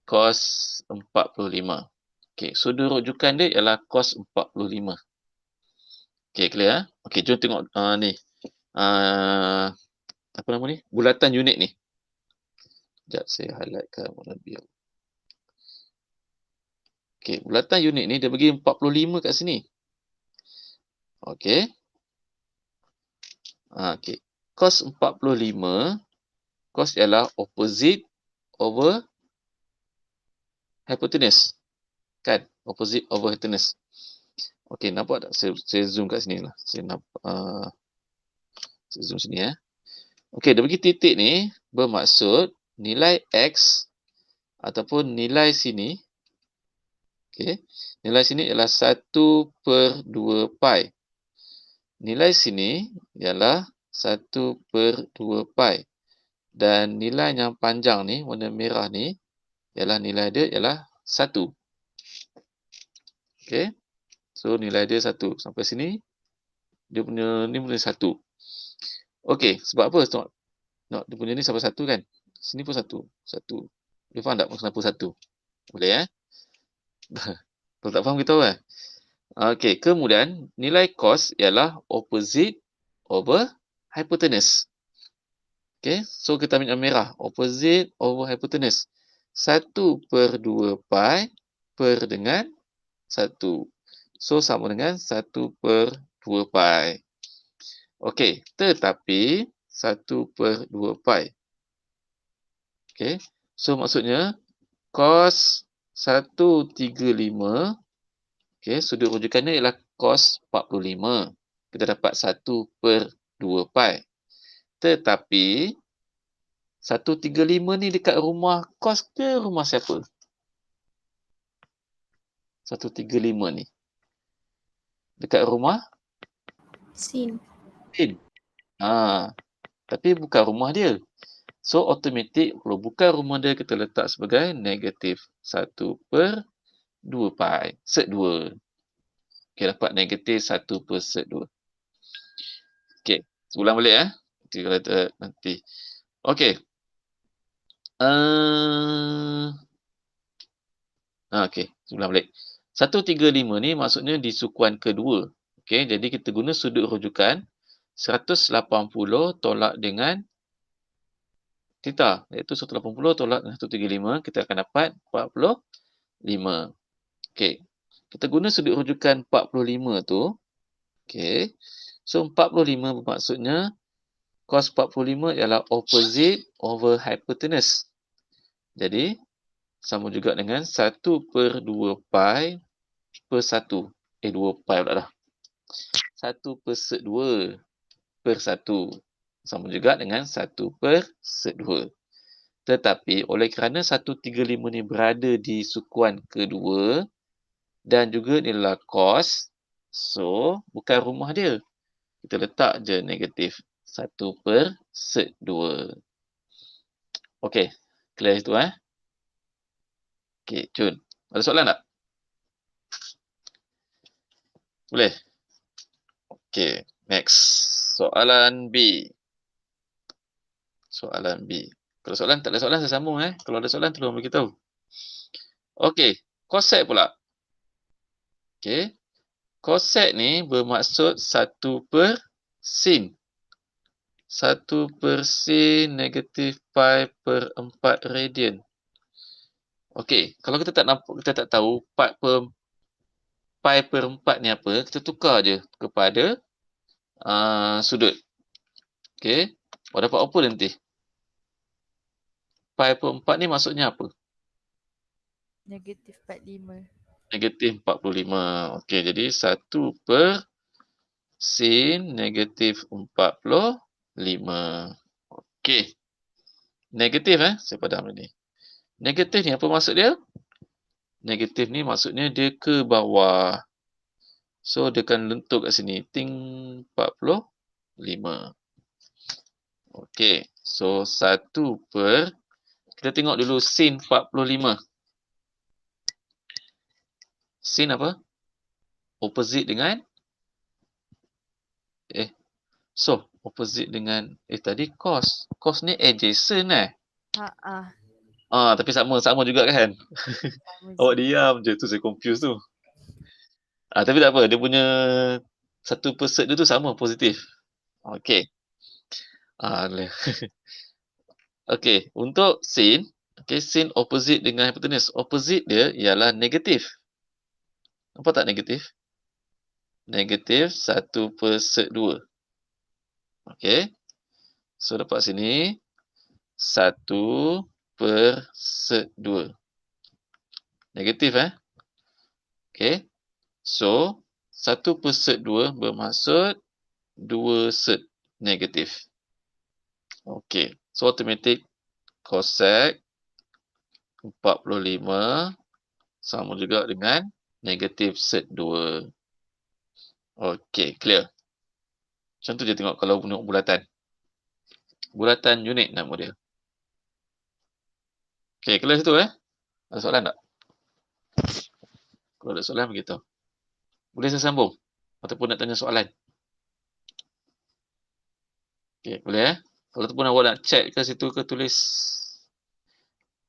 S1: cos 45. Okey, sudut rujukan dia ialah cos 45. Okey, clear Okey, jom tengok ni. Apa nama ni? Bulatan unit ni. Sekejap saya highlightkan warna biru. Okey, bulatan unit ni dia bagi 45 kat sini. Okey. Okey. Cos 45, cos ialah opposite over hypotenuse. Kan? Opposite over hypotenuse. Okey, nampak tak? Saya zoom kat sini lah. Saya nampak. Saya zoom sini Okey, dia bagi titik ni bermaksud nilai X ataupun nilai sini. Okey. Nilai sini ialah 1/2 pi. Nilai sini ialah 1/2 pi. Dan nilai yang panjang ni, warna merah ni, ialah nilai dia ialah 1. Okey. So, nilai dia 1. Sampai sini, dia punya ni boleh 1. Okey, sebab apa? Dia punya ni sampai 1 kan? Sini pun 1. 1. Dia faham tak kenapa 1? Boleh Kalau tak faham, beritahu Okey, kemudian nilai cos ialah opposite over hypotenuse. Okey, so kita ambil yang merah. Opposite over hypotenuse. 1/2 pi per dengan 1. So, sama dengan 1/2 pi. Okey, tetapi 1/2 pi. Okey, so maksudnya cos 135. Okey, sudut rujukannya ialah cos 45. Kita dapat 1/2 pi. Tetapi 135 ni dekat rumah cos ke rumah siapa? 135 ni. Dekat rumah
S2: Sin.
S1: Tapi bukan rumah dia. So, automatik kalau bukan rumah dia, kita letak sebagai negatif 1/2 pi. Sek 2. Okey, dapat negatif 1/2. Okey, ulang balik Kita kata nanti. Okey. Okey, ulang balik. 135 ni maksudnya di sukuan kedua. Okey, jadi kita guna sudut rujukan 180 tolak dengan theta, iaitu 180 tolak dengan 135, kita akan dapat 45. Okey, kita guna sudut rujukan 45 tu. Okey, so 45 bermaksudnya cos 45 ialah opposite over hypotenuse. Jadi, sama juga dengan 1/2 pi per 1. 2 pi pula dah. 1/2 per 1. Sama juga dengan 1/2. Tetapi oleh kerana 135 ni berada di sukuan kedua dan juga ni adalah cos, so bukan rumah dia. Kita letak je negatif 1/2. Okey, clear itu Okey, Jun. Ada soalan tak? Boleh? Okey, next. Soalan B. Soalan B. Kalau soalan, tak ada soalan, saya sambung. Kalau ada soalan, tolong beritahu. Okey, cosec pula. Okey, cosec ni bermaksud 1/sin. 1/sin negatif pi per 4 radian. Okey, kalau kita tak nampak, kita tak tahu pi per 4 ni apa, kita tukar je kepada sudut. Okey, dapat apa nanti? Pi per 4 ni maksudnya apa?
S3: Negatif 45.
S1: Negatif 45. Okey, jadi 1/sin negatif 45. Okey. Negatif saya padam ni. Negatif ni apa maksud dia? Negatif ni maksudnya dia ke bawah. So, dia akan lentur kat sini. Ting 45. Okey. So, 1 per... Kita tengok dulu sin 45. Sin apa? Opposite dengan... So, opposite dengan... tadi cos. Cos ni adjacent tapi sama juga kan? Awak diam je. Tu saya confuse tu. Tapi tak apa. Dia punya 1% dia tu sama, positif. Okey. Okey. Untuk sin. Okey, sin opposite dengan hypotenuse. Opposite dia ialah negatif. Nampak tak negatif? Negatif 1/2. Okey. So, dapat sini 1/2. Negatif Okey. So, 1/2 bermaksud 2/3 negatif. Okey. So, automatic cosec 45 sama juga dengan negatif 1/2. Okey, clear. Macam tu je tengok kalau tengok bulatan. Bulatan unit nama dia. Okey, clear situ Ada soalan tak? Kalau ada soalan, beritahu. Boleh saya sambung? Ataupun nak tanya soalan? Okey, boleh Ataupun awak nak chat ke situ ke tulis?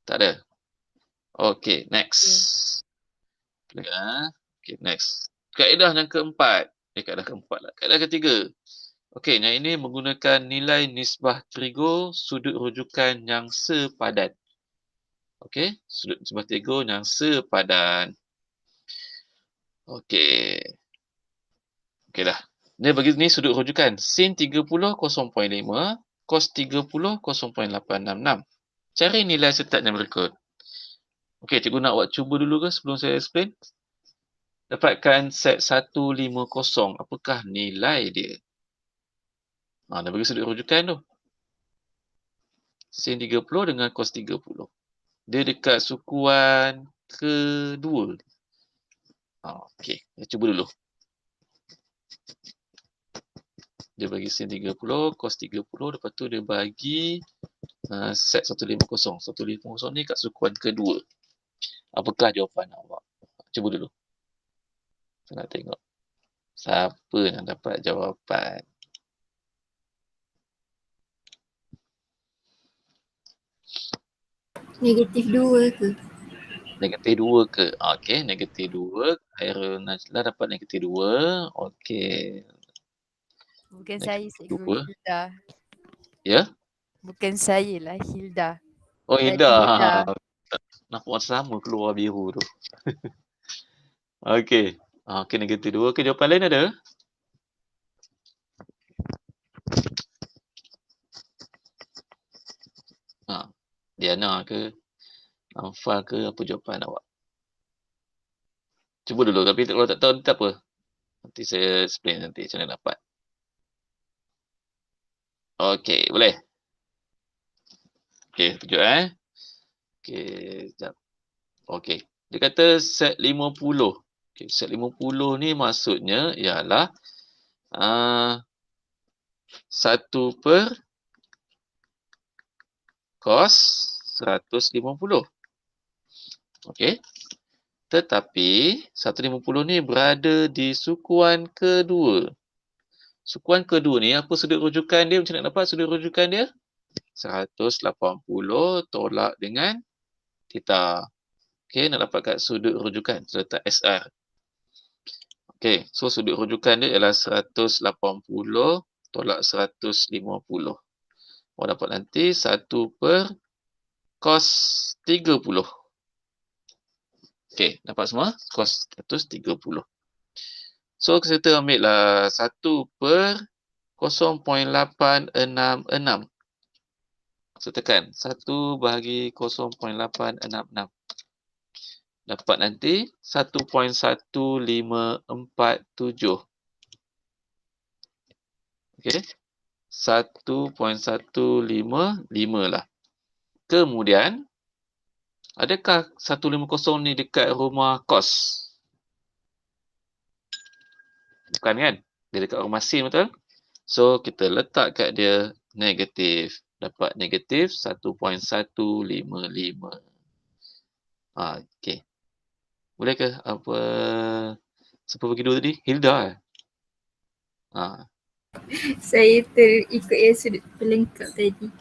S1: Tak ada? Okey, next. Okey, next. Kaedah yang keempat. Kaedah keempat lah. Kaedah ketiga. Okey, yang ini menggunakan nilai nisbah trigo sudut rujukan yang sepadan. Okey, sudut nisbah trigo yang sepadan. Okey. Okey dah. Dia bagi ni sudut rujukan. Sin 30 0.5, cos 30 0.866. Cari nilai setat yang berikut. Okey, cikgu nak awak cuba dulu ke sebelum saya explain? Dapatkan set 150. Apakah nilai dia? Dia bagi sudut rujukan tu. Sin 30 dengan cos 30. Dia dekat sukuan kedua. Okey, kita cuba dulu. Dia bagi sin 30, cos 30. Lepas tu dia bagi set 150. 150 ni kat sukuan kedua. Apakah jawapan awak? Cuba dulu. Saya nak tengok. Siapa yang dapat jawapan?
S2: Negatif 2 ke?
S1: Negatif 2 ke? Okey, negatif 2. Khairul Najlah dapat negatif 2. Okey.
S3: Bukan saya,
S1: Negatif
S3: Cikgu
S1: 2.
S3: Hilda.
S1: Ya?
S3: Bukan saya lah, Hilda.
S1: Oh,
S3: Tadi
S1: Hilda.
S3: Hilda.
S1: Nampak warna sama keluar biru tu. Okey. Okey, negatif 2. Okey, jawapan lain ada? Diana ke? Anfal ke? Apa jawapan awak? Cuba dulu. Tapi kalau tak tahu, tak apa. Nanti saya explain nanti macam mana dapat. Okey, boleh? Okey, tunjuk Okey, sekejap. Okey. Dia kata set 50. Okey, set 50 ni maksudnya ialah 1 per cos 150. Okey. Tetapi 150 ni berada di sukuan kedua. Sukuan kedua ni apa sudut rujukan dia? Macam nak dapat sudut rujukan dia? 180 tolak dengan theta. Okey, nak dapat kat sudut rujukan. Saya letak SR. Okey, so sudut rujukan dia ialah 180 tolak 150. Awak dapat nanti 1 per cos 30. Okey, dapat semua? Cos 130. So, kita ambil lah 1 per 0.866. So, tekan 1 bahagi 0.866. Dapat nanti 1.1547. Okey. 1.155 lah. Kemudian, adakah 150 ni dekat rumah kos? Bukan kan? Dia dekat rumah sin, betul? So, kita letak kat dia negatif. Dapat negatif 1.155. Okey. Boleh ke? Apa? Siapa bagi 2 tadi? Hilda eh?
S2: Saya terikut yang sudut pelengkap tadi.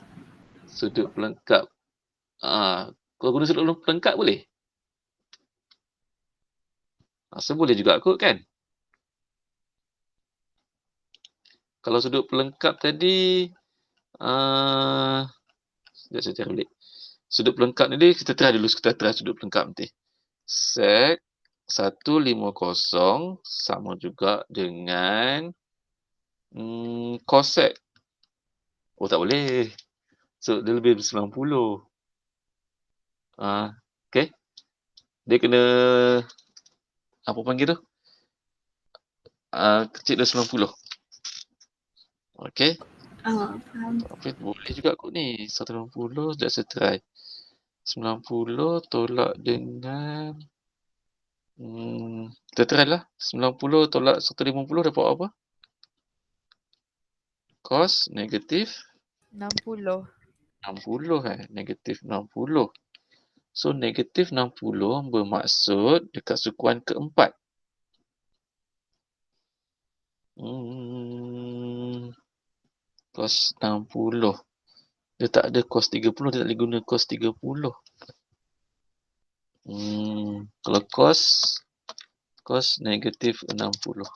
S1: Sudut pelengkap. Kalau guna sudut pelengkap boleh? So, boleh juga kot kan? Kalau sudut pelengkap tadi, sekejap saya cari balik. Sudut pelengkap ni kita try dulu, kita try sudut pelengkap nanti. Sek 150 sama juga dengan cosec. Oh, tak boleh. So, dia lebih dari 90. Okay. Dia kena, apa panggil tu? Kecil dari 90. Okay.
S2: Faham.
S1: Tapi boleh juga kot ni. 150, sekejap saya try. 90 tolak dengan kita try lah. 90 tolak 150 dapat apa? Cos negatif
S3: 60.
S1: 60 negatif 60. So negatif 60 bermaksud dekat sukuan keempat. Cos 60. Dia tak ada cos 30, dia tak boleh guna cos 30. Kalau cos negatif 60.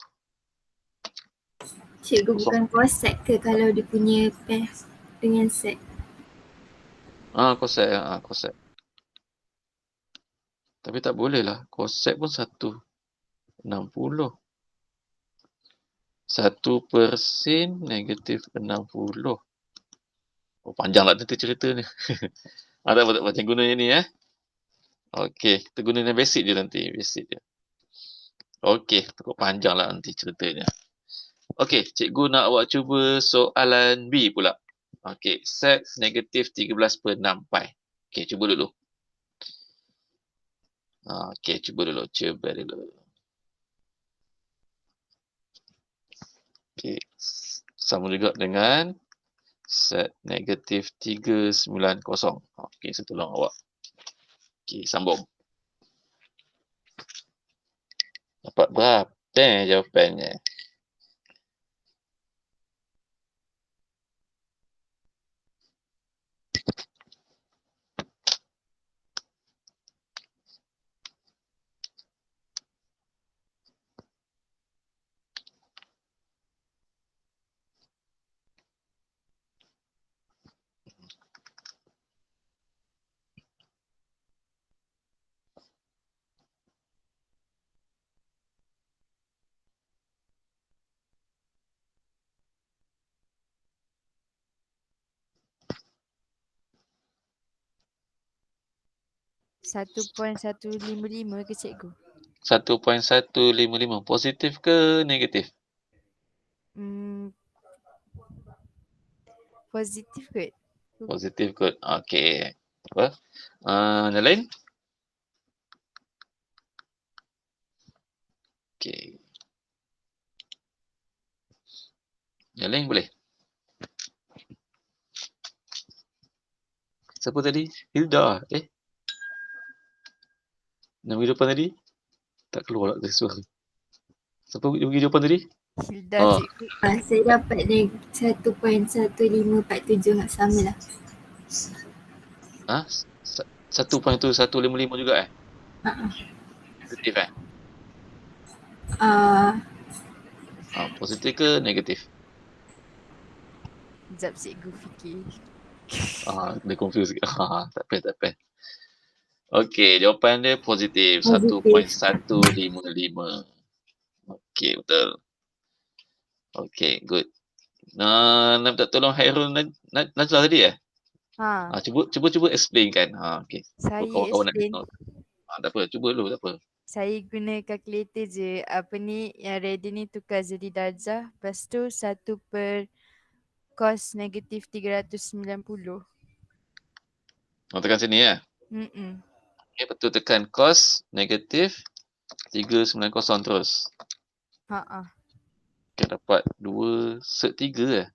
S2: Cikgu bukan cosec ke kalau dia punya pair dengan sec?
S1: Cosec. Cosec. Tapi tak boleh lah. Cosec pun 160. 1 per sin negatif 60. Oh, panjang lah nanti cerita ni. Tak apa, macam guna yang ni Okey, kita guna yang basic je nanti. Basic je. Okey, cukup panjang lah nanti ceritanya. Okey, cikgu nak awak cuba soalan B pula. Okey, set negatif 13 per 6 pi. Okey, cuba dulu. Okey, cuba dulu. Okey, sama juga dengan set negatif 390. Okey, saya tolong awak. Okey, sambung. Dapat berapa jawapannya?
S3: 1.155 ke cikgu?
S1: 1.155. Positif ke negatif?
S3: Positif kot.
S1: Positif kot. Okey. Apa? Yang lain? Okey. Yang lain boleh? Siapa tadi? Hilda. Nama jawapan tadi? Tak keluar tak suara. Siapa bagi jawapan tadi?
S3: Hilda
S1: Oh.
S3: cikgu.
S2: Saya dapat 1.1547 sama lah.
S1: 1.155 juga Positif positif ke negatif?
S3: Sekejap cikgu fikir.
S1: Dia confuse sikit. Tak apa. Okey, jawapan dia positif.
S2: Positif.
S1: 1.155. Okey, betul. Okey, good. Nak minta tolong Hairul Najlah tadi Cuba explain kan. Okey.
S3: Saya
S1: Kawan-kawan nak
S3: explain.
S1: tengok. Tak apa, cuba dulu, tak apa.
S3: Saya guna kalkulator je. Apa ni, yang ready ni tukar jadi darjah. Lepas tu 1 per cos negatif 390.
S1: Tekan sini ya. Okey, betul, tekan cos negatif 390 terus. Okey, dapat 2 set 3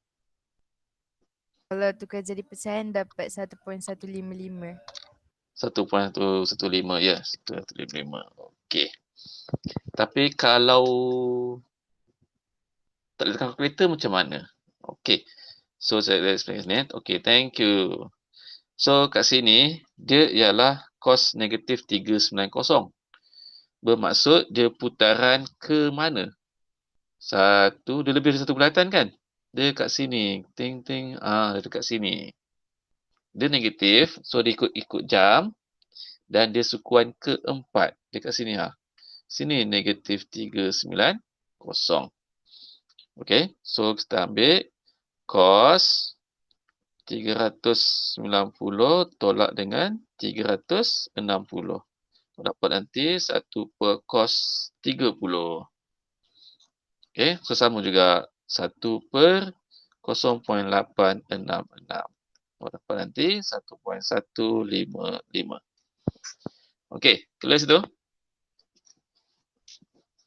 S3: Kalau tukar jadi pecahan dapat 1.155.
S1: 1.115 ya, 1.155. Okey. Tapi kalau tak ada tekan kalkulator macam mana? Okey. So saya explain ni. Okey, thank you. So kat sini dia ialah cos negatif 390. Bermaksud dia putaran ke mana? Dia lebih dari satu bulatan kan? Dia kat sini. Ting. Dia dekat sini. Dia negatif, so dia ikut jam dan dia sukuan keempat. Dia kat sini Sini negatif 390. Okey, so kita ambil cos 390 tolak dengan 360. Dapat nanti 1 per cos 30. Okey, so sama juga 1 per 0.866. Dapat nanti 1.155. Okey, clear situ?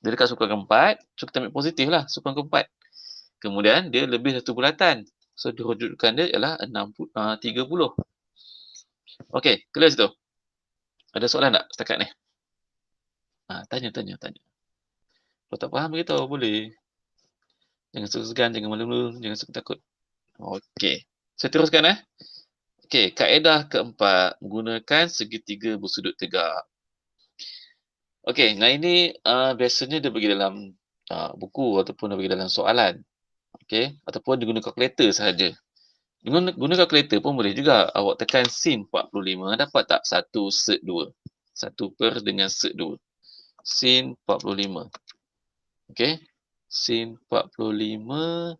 S1: Dia dekat sukuan keempat, so kita ambil positif lah sukuan keempat. Kemudian dia lebih satu bulatan. So rujukan dia ialah 30. Okey, clear situ? Ada soalan tak setakat ni? Tanya. Kalau tak faham beritahu boleh. Jangan segan, jangan malu-malu, jangan suka takut. Okey. Saya teruskan Okey, kaedah keempat, menggunakan segitiga bersudut tegak. Okey, ini biasanya dia bagi dalam buku ataupun dia bagi dalam soalan. Okey, ataupun dia guna kalkulator sahaja. Guna kalkulator pun boleh juga. Awak tekan sin 45, dapat tak 1 set 2? 1 per dengan set 2. Sin 45. Okey, sin 45.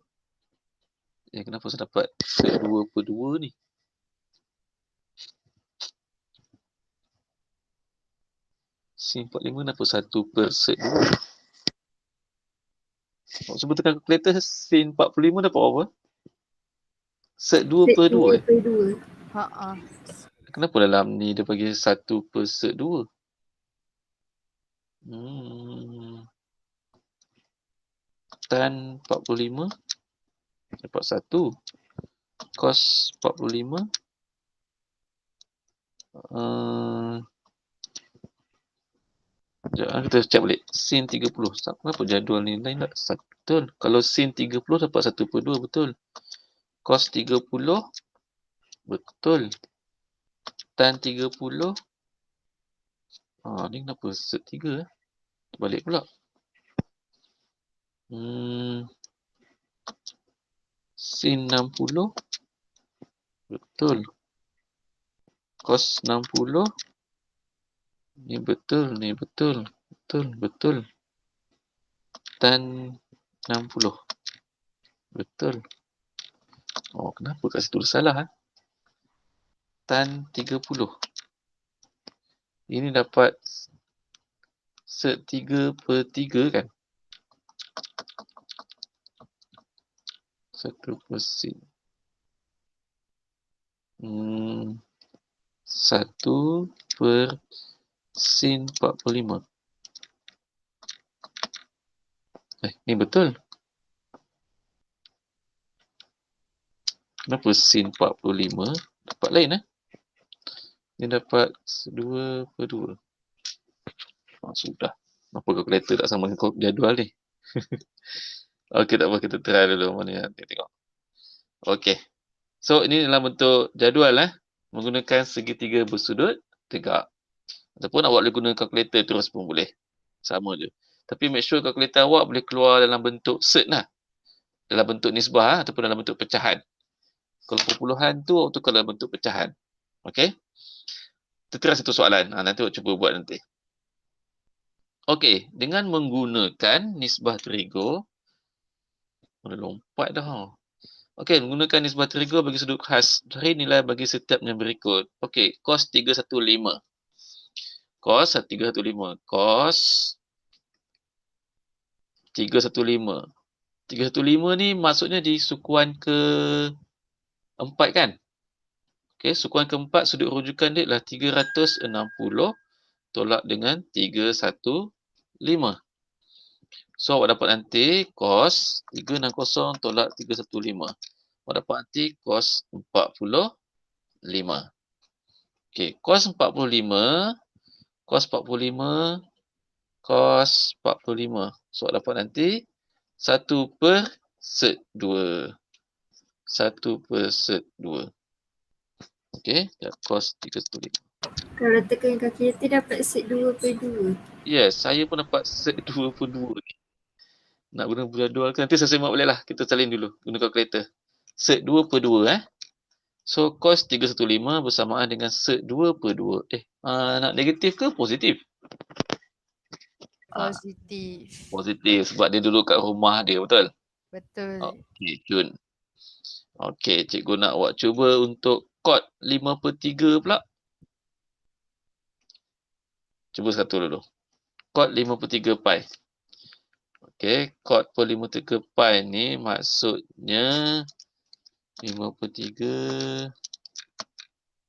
S1: Kenapa saya dapat set 2 per 2 ni? Sin 45 kenapa 1 per set 2? Cuba tekan kalkulator, sin 45 dapat apa? Set 2 per 2 Kenapa dalam ni dia bagi 1 per set 2? Tan 45 dapat 1. Cos 45 kita check balik. Sin 30. Kenapa jadual ni lain tak? Betul. Kalau sin 30 dapat 1 per 2. Betul. Cos 30. Betul. Tan 30. Ni kenapa set 3 balik pula. Sin 60. Betul. Cos 60. Ni betul. Betul. Tan 60. Betul. Kenapa kat situ salah? Tan 30. Ini dapat set 3/3 kan? 1%. 1/sin45. Ni betul. Kenapa sin 45 dapat lain Ni dapat 2/2. Sudah. Kenapa kalkulator tak sama dengan jadual ni? Okey, tak apa. Kita try dulu mana yang kita tengok. Okey. So, ini dalam bentuk jadual menggunakan segitiga bersudut tegak. Ataupun awak boleh guna kalkulator terus pun boleh. Sama je. Tapi make sure kalkulator awak boleh keluar dalam bentuk set dalam bentuk nisbah ataupun dalam bentuk pecahan. Kalau perpuluhan tu, awak tukar dalam bentuk pecahan. Okey? Kita try satu soalan. Nanti awak cuba buat nanti. Okey. Dengan menggunakan nisbah trigo. Dah lompat dah. Okey. Menggunakan nisbah trigo bagi sudut khas. Cari nilai bagi setiap yang berikut. Okey. Cos 315. Cos 315. Cos 315. 315 ni maksudnya di sukuan ke-4 kan? Okey, sukuan ke-4 sudut rujukan dia adalah 360 tolak dengan 315. So, awak dapat nanti cos 360 tolak 315. Awak dapat nanti cos 45. Okey, cos 45, cos 45, cos 45. So, awak dapat nanti 1/2. 1/2. Okey, cos 315.
S2: Kalau tekan kalkulator dapat set 2/2.
S1: Yes, saya pun dapat set 2/2 ni. Nak guna jadual ke? Nanti saya semak balik lah. Kita salin dulu guna kalkulator. Set 2/2 So, cos 315 bersamaan dengan set 2/2. Nak negatif ke positif?
S3: Positif.
S1: Positif sebab dia duduk kat rumah dia, betul?
S3: Betul.
S1: Okey, Jun. Okey, cikgu nak awak cuba untuk cot 5/3 pula. Cuba satu dulu. Cot 5/3 pi. Okey, cot per 5/3 pi ni maksudnya 5/3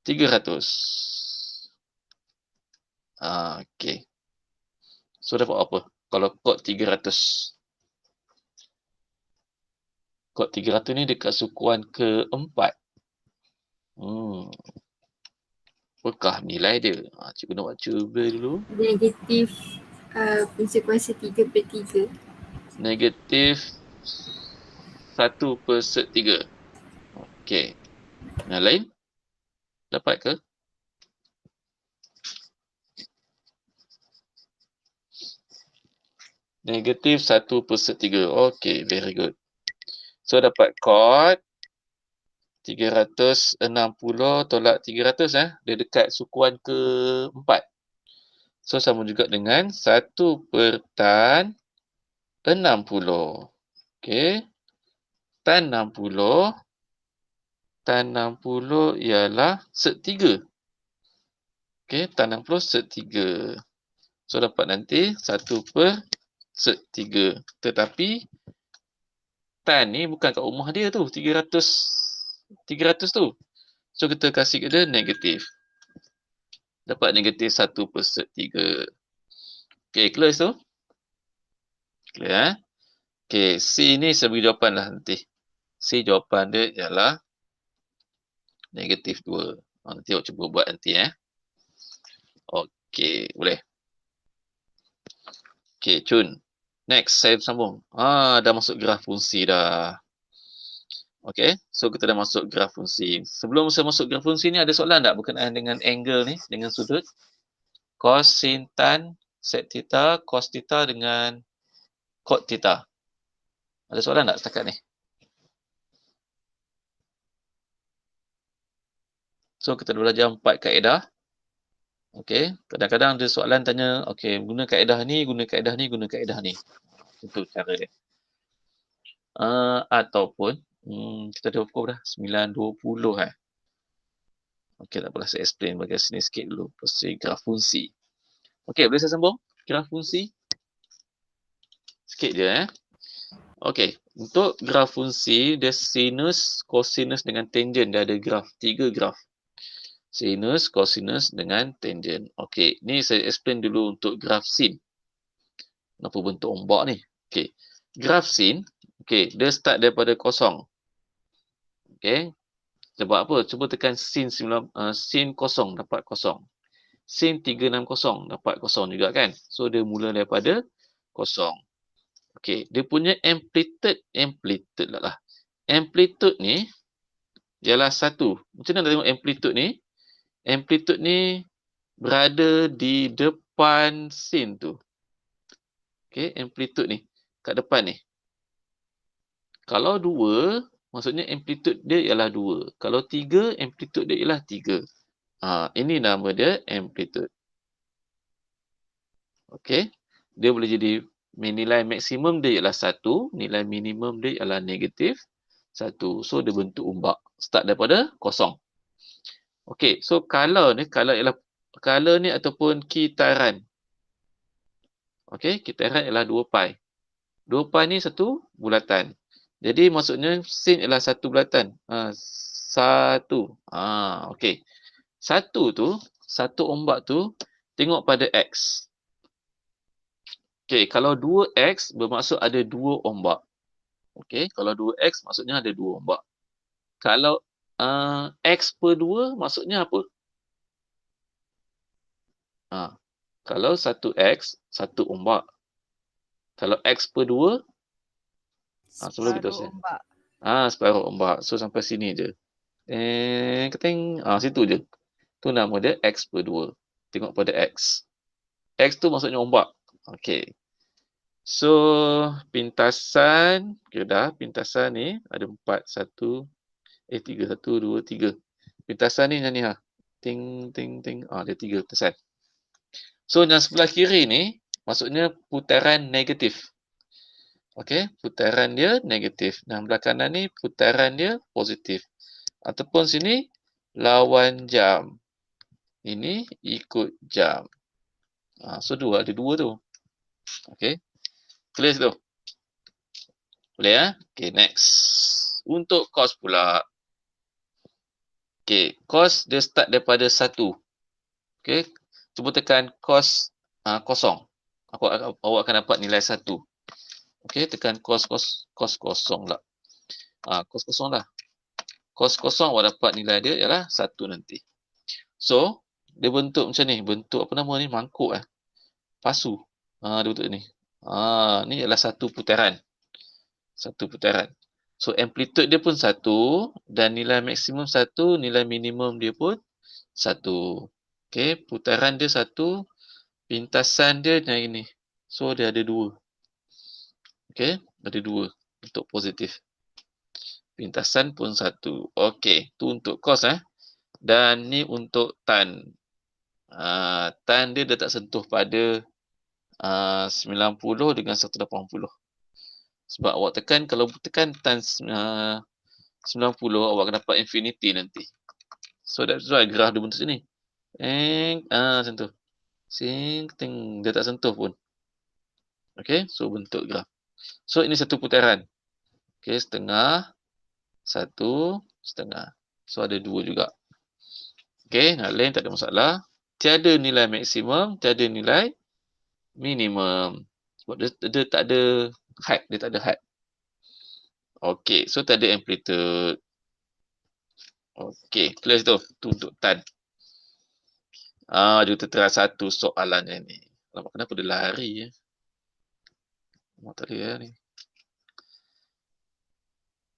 S1: 300. Okey. So, dapat apa? Kalau cot 300. Cot 300 ni dekat sukuan ke-4. Apakah nilai dia? Cikgu nak buat cuba dulu.
S2: Negatif fungsi kuasa 3/3.
S1: Negatif 1/3. Okey. Yang lain? Dapat ke? Negatif 1/3. Okey, very good. So, dapat cot 360 tolak 300 dia dekat sukuan ke-4. So, sama juga dengan 1/tan 60. Okey. Tan 60. Tan 60 ialah set 3. Okey, tan 60 set 3. So, dapat nanti 1/3. Tetapi, tan ni bukan kat rumah dia tu. 300 tu. So, kita kasih ke dia negatif. Dapat negatif 1/3. Okey, close tu. Clear Okey, C ni saya beri jawapan lah nanti. C jawapan dia ialah negatif 2. Nanti awak cuba buat nanti Okey, boleh. Okey, Cun. Next, saya sambung. Dah masuk graf fungsi dah. Okey, so kita dah masuk graf fungsi. Sebelum saya masuk graf fungsi ni, ada soalan tak berkenaan dengan angle ni, dengan sudut? Cos, sin, tan, sec theta, cos theta dengan cot theta. Ada soalan tak setakat ni? So, kita dah belajar 4 kaedah. Okey, kadang-kadang ada soalan tanya, okey, guna kaedah ni, guna kaedah ni, guna kaedah ni. Itu cara dia. Ataupun, kita dah ukur dah, 9:20 Okey, tak apalah, saya explain bagi sini sikit dulu. Pasal graf fungsi. Okey, boleh saya sambung? Graf fungsi? Sikit je Okey, untuk graf fungsi, dia sinus, kosinus dengan tangent. Dia ada graf, 3 graf. Sinus, kosinus dengan tangent. Okey, ni saya explain dulu untuk graf sin. Kenapa bentuk ombak ni? Okey, graf sin, okey, dia start daripada kosong. Okey, sebab apa? Cuba tekan sin 9, sin kosong dapat kosong. Sin 360 dapat kosong juga kan? So, dia mula daripada kosong. Okey, dia punya amplitude lah. Amplitude ni ialah 1. Macam mana nak tengok amplitude ni? Amplitude ni berada di depan sin tu. Okey, amplitude ni kat depan ni. Kalau 2, maksudnya amplitude dia ialah 2. Kalau 3, amplitude dia ialah 3. Ini nama dia amplitude. Okey, dia boleh jadi nilai maksimum dia ialah 1, nilai minimum dia ialah negatif 1. So, dia bentuk ombak. Start daripada kosong. Okey, so color ialah color ni ataupun kitaran. Okey, kitaran ialah 2 pi. 2 pi ni satu bulatan. Jadi maksudnya sin ialah satu bulatan. Satu. Okey. Satu ombak tu tengok pada X. Okey, kalau 2X bermaksud ada 2 ombak. Okey, kalau 2X maksudnya ada 2 ombak. Kalau X per 2 maksudnya apa? Kalau 1X, 1 ombak. Kalau X per 2, sebelum kita
S3: Separuh
S1: teruskan.
S3: ombak.
S1: Separuh ombak. So, sampai sini je. Situ je. Tu nama dia X per 2. Tengok pada X. X tu maksudnya ombak. Okey. So, pintasan. Okay, dah. Pintasan ni ada 4. 3. 1, 2, 3. Pintasan ni macam ni. Ting, ting, ting. Dia 3 pintasan. So, yang sebelah kiri ni maksudnya putaran negatif. Okey, putaran dia negatif. Yang belah kanan ni putaran dia positif. Ataupun sini lawan jam. Ini ikut jam. So, ada dua tu. Okey. Clear situ? Boleh Okey, next. Untuk cos pula. Okey, cos dia start daripada 1. Okey. Cuba tekan cos kosong. Awak akan dapat nilai 1. Okey, tekan cos kosong lah. Cos kosong lah. Cos kosong awak dapat nilai dia ialah 1 nanti. So, dia bentuk macam ni. Bentuk apa nama ni? Mangkuk pasu. Dia bentuk ni. Ni ialah satu putaran. Satu putaran. So, amplitude dia pun 1 dan nilai maksimum 1, nilai minimum dia pun 1. Okey, putaran dia 1, pintasan dia macam ini. So, dia ada 2. Okey, ada 2 untuk positif. Pintasan pun 1. Okey, tu untuk cos Dan ni untuk tan. Tan dia tak sentuh pada 90 dengan 180. Sebab awak tekan, kalau tekan tan 90, awak akan dapat infinity nanti. So that's why graf dia bentuk sini. Macam tu. Dia tak sentuh pun. Okay, so bentuk graf. So ini satu putaran. Okay, setengah. 1, setengah. So ada 2 juga. Okay, lain tak ada masalah. Tiada nilai maksimum, tiada nilai minimum. Sebab dia tak ada had. Dia tak ada had. Okay, so tak ada amplitude. Okay, clear tu. Tu untuk tan. Juga tertera satu soalan yang ni. Kenapa dia lari tak ada ni.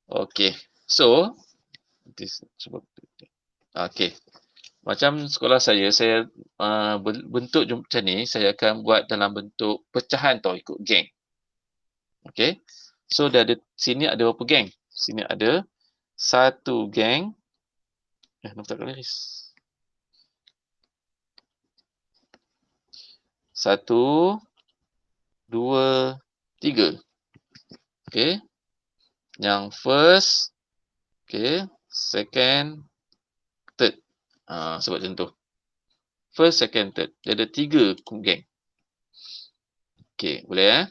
S1: Okay, so okay. Macam sekolah saya bentuk macam ni, saya akan buat dalam bentuk pecahan tau, ikut geng. Okay, so sini ada berapa geng? Sini ada 1 geng. Nampak tak garis? 1, 2, 3. Okay. Yang first, okay, second, third. Sebab macam tu. First, second, third. Dia ada 3 geng. Okey, boleh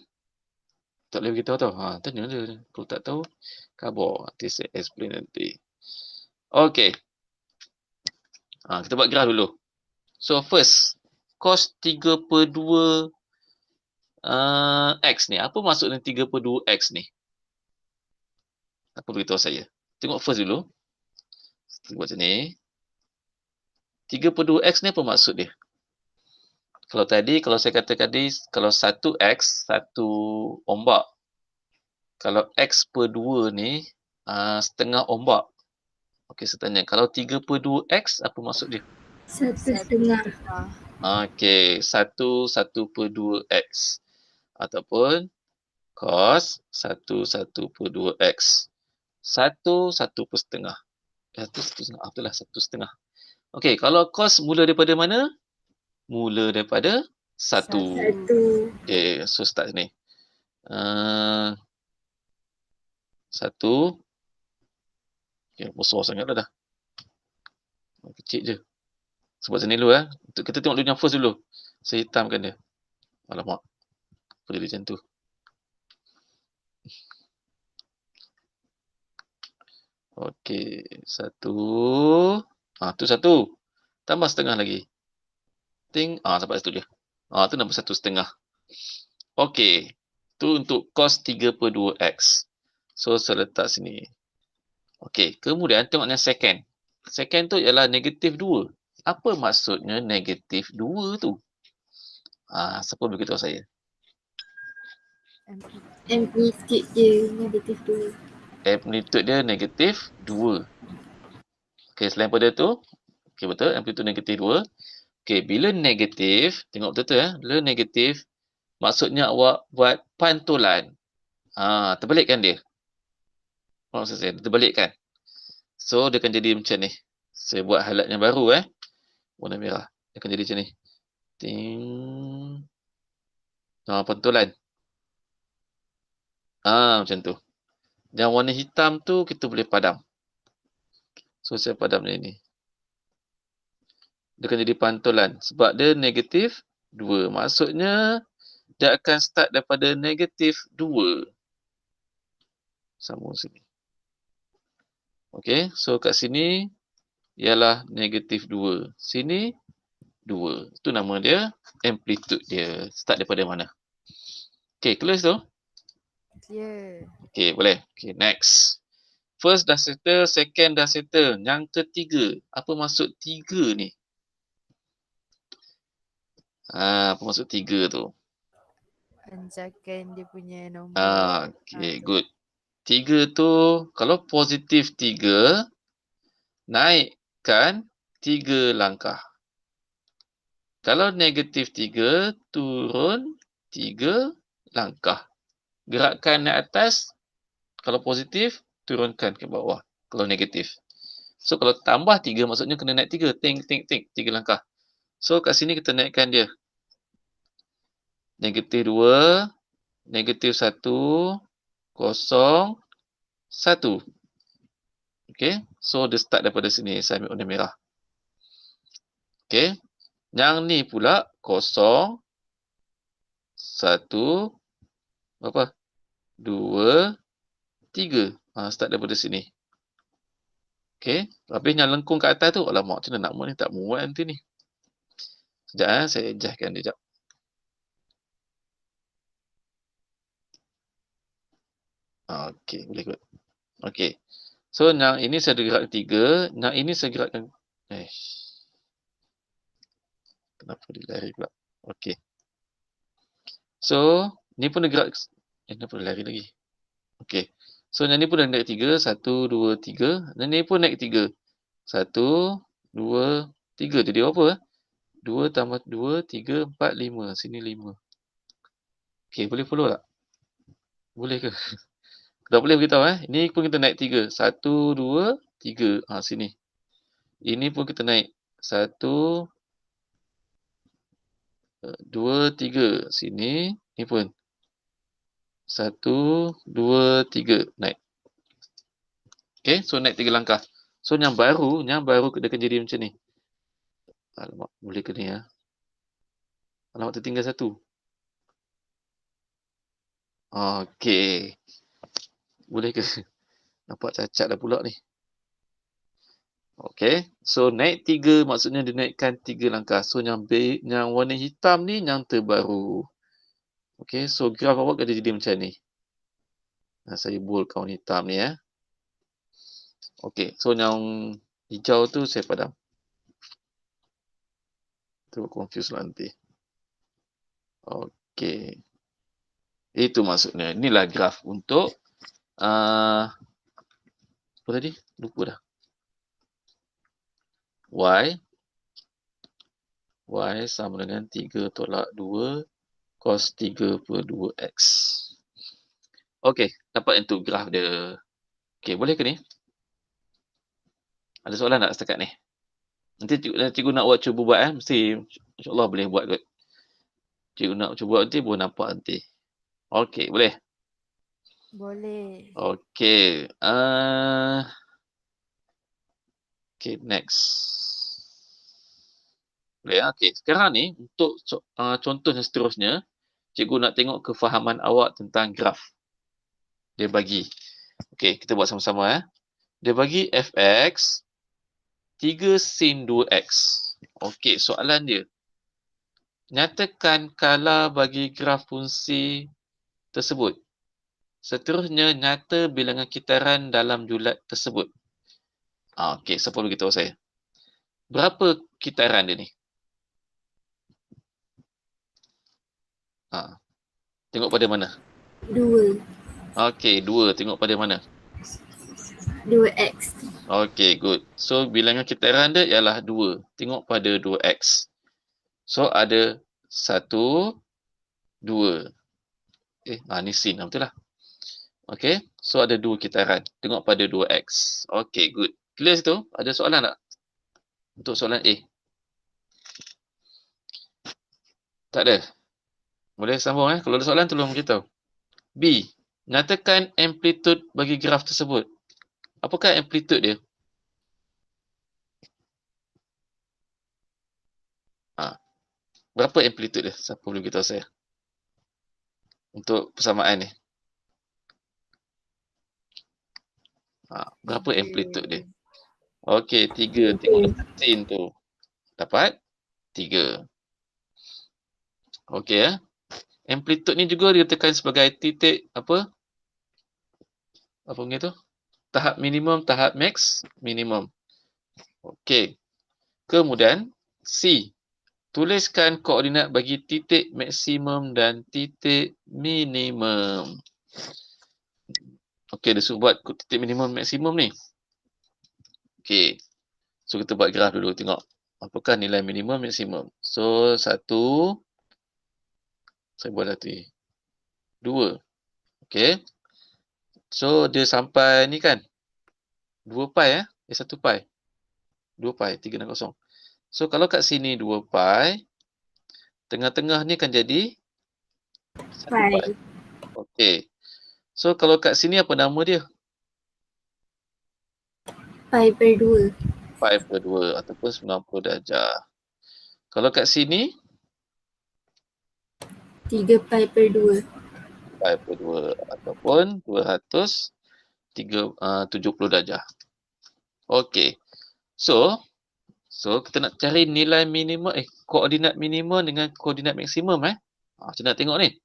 S1: Tak boleh beritahu tau. Tanya dia. Kalau tak tahu, khabar. Nanti saya explain nanti. Okey. Kita buat graf dulu. So, first, cos 3/2 X ni. Apa maksudnya 3/2 X ni? Apa beritahu saya? Tengok first dulu. Kita buat macam ni. 3/2 X ni apa maksud dia? Kalau saya katakan tadi, kalau 1X, 1 ombak. Kalau X/2 ni, setengah ombak. Okey, saya tanya. Kalau 3/2 X, apa maksud dia?
S2: 1/2.
S1: Okey, 1/2 X. Ataupun cos 1/2 X. 1/1/2. 1/1/2. Itulah 1/2. Okey, kalau cos mula daripada mana? Mula daripada 1.
S2: 1.
S1: Okey, so start sini. 1. Okey, besar sangat dah. Kecil je. Sebab sini dulu Untuk kita tengok dulu yang first dulu. Saya hitamkan dia. Alamak. Apa jadi macam tu? Okey, 1. Tu 1. Tambah setengah lagi. Sampai situ je. Tu nombor 1/2. Okey. Tu untuk cos 3/2 X. So, saya letak sini. Okey, kemudian tengok yang second. Second tu ialah negatif 2. Apa maksudnya negatif 2 tu? Siapa beritahu saya?
S2: Amplitude dia negatif 2.
S1: Amplitude dia negatif 2. Okey, selain pada tu, okey betul, amplitude negatif 2. Okey, bila negatif, tengok betul-betul bila negatif, maksudnya awak buat pantulan. Terbalikkan dia. Maksud saya, terbalikkan. So, dia akan jadi macam ni. Saya buat highlight yang baru warna merah. Dia akan jadi macam ni. Pantulan. Macam tu. Yang warna hitam tu kita boleh padam. So, saya padam ni. Dia akan jadi pantulan. Sebab dia negatif 2. Maksudnya, dia akan start daripada negatif 2. Sama sini. Okey, so kat sini ialah negatif 2. Sini 2. Itu nama dia, amplitude dia. Start daripada mana? Okey, clear tu?
S3: Clear.
S1: Okey, boleh. Okey, next. First dah settle, second dah settle. Yang ketiga, apa maksud 3 ni? Apa maksud 3 tu?
S3: Anjakan dia punya nombor.
S1: Okey, good. 3 tu, kalau positif 3, naikkan 3 langkah. Kalau negatif 3, turun 3 langkah. Gerakkan naik atas, kalau positif, turunkan ke bawah. Kalau negatif. So, kalau tambah 3, maksudnya kena naik 3. 3 langkah. So, kat sini kita naikkan dia. Negatif 2, negatif 1, kosong, 1. Okay. So, dia start daripada sini. Saya ambil warna merah. Okay. Yang ni pula, kosong, 1, berapa? 2, 3. Start daripada sini. Okay. Habis yang lengkung kat atas tu, alamak, macam mana nak muat ni? Tak muat nanti ni. Sekejap saya adjustkan dia sekejap. Okay, boleh kot. Okay. So, yang ini saya gerak 3. Yang ini saya gerakkan. Kenapa dia lari pula? Okay. So, ni pun dia gerak. Kenapa dia lari lagi? Okay. So, yang ni pun dah naik 3. 1, 2, 3. Dan ni pun naik 3. 1, 2, 3. Jadi berapa? 2 tambah 2, 3, 4, 5. Sini 5. Okay, boleh follow tak? Boleh ke? Tak boleh beritahu Ini pun kita naik 3. 1, 2, 3. Sini. Ini pun kita naik. 1, 2, 3. Sini. Ini pun. 1, 2, 3. Naik. Okay, so naik 3 langkah. So yang baru dia akan jadi macam ni. Alamak, boleh ke ni ya? Alamak, tertinggal satu. Okey. Boleh ke? Nampak cacat dah pula ni. Okey. So, naik 3 maksudnya dia naikkan 3 langkah. So, yang warna hitam ni yang terbaru. Okey. So, graf awak kena jadi macam ni. Saya boldkan warna hitam ni ya. Okey. So, yang hijau tu saya padam. Tu confuse lah nanti. Okey. Itu maksudnya. Inilah graf untuk apa tadi? Lupa dah. Y sama dengan 3 tolak 2 cos 3/2x. Okey, dapat yang tu graf dia. Okey, boleh ke ni? Ada soalan tak setakat ni? Nanti cikgu nak buat cuba buat mesti insya-Allah boleh buat kot. Cikgu nak cuba buat nanti boleh nampak nanti. Okey, boleh?
S3: Boleh.
S1: Okey, okey, next. Boleh ya? Okey, sekarang ni untuk contoh yang seterusnya, cikgu nak tengok kefahaman awak tentang graf. Dia bagi. Okey, kita buat sama-sama ya. Dia bagi fx 3 sin 2x. Okey, soalan dia. Nyatakan kala bagi graf fungsi tersebut. Seterusnya, nyata bilangan kitaran dalam julat tersebut. Okey, siapa boleh beritahu saya? Berapa kitaran dia ni? Tengok pada mana?
S2: 2.
S1: Okey, 2. Tengok pada mana?
S2: 2x.
S1: Okey, good. So, bilangan kitaran dia ialah 2. Tengok pada 2x. So, ada 1, 2. Ni sin lah, betul lah. Okey, so ada 2 kitaran. Tengok pada 2x. Okey, good. Clear situ? Ada soalan tak? Untuk soalan A. Tak ada? Boleh sambung Kalau ada soalan, tolong beritahu. B. Nyatakan amplitude bagi graf tersebut. Apakah amplitude dia? Berapa amplitude dia? Siapa boleh beritahu saya? Untuk persamaan ni. Berapa amplitude dia? Okey, 3. Tengok sin tu. Dapat 3. Okey Amplitude ni juga dikatakan sebagai titik apa? Apa panggil tu? Tahap minimum, tahap max, minimum. Okey. Kemudian C. Tuliskan koordinat bagi titik maksimum dan titik minimum. Okey, dia suruh buat titik minimum maksimum ni. Okey. So, kita buat graf dulu tengok. Apakah nilai minimum maksimum? So, 1. Saya buat nanti. 2. Okey. So, dia sampai ni kan. 2 pi 1 pi. 2 pi, 360. So, kalau kat sini 2 pi, tengah-tengah ni akan jadi 1 pi. Okey. So, kalau kat sini apa nama dia?
S2: Pi/2.
S1: Pi/2 ataupun 90 darjah. Kalau kat sini
S2: 3 pi/2.
S1: Pi/2 ataupun 270 darjah. Okey. So kita nak cari nilai minimum koordinat minimum dengan koordinat maksimum Macam nak tengok ni.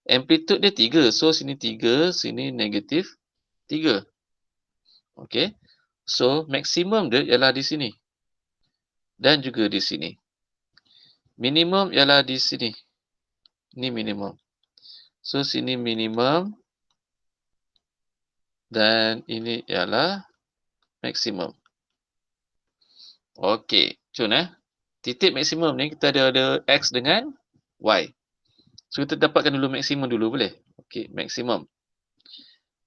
S1: Amplitude dia 3. So sini 3, sini negatif 3. Okey. So maksimum dia ialah di sini. Dan juga di sini. Minimum ialah di sini. Ni minimum. So sini minimum dan ini ialah maksimum. Okey, cun titik maksimum ni kita ada x dengan y. So kita dapatkan dulu maksimum dulu boleh? Okey, maksimum.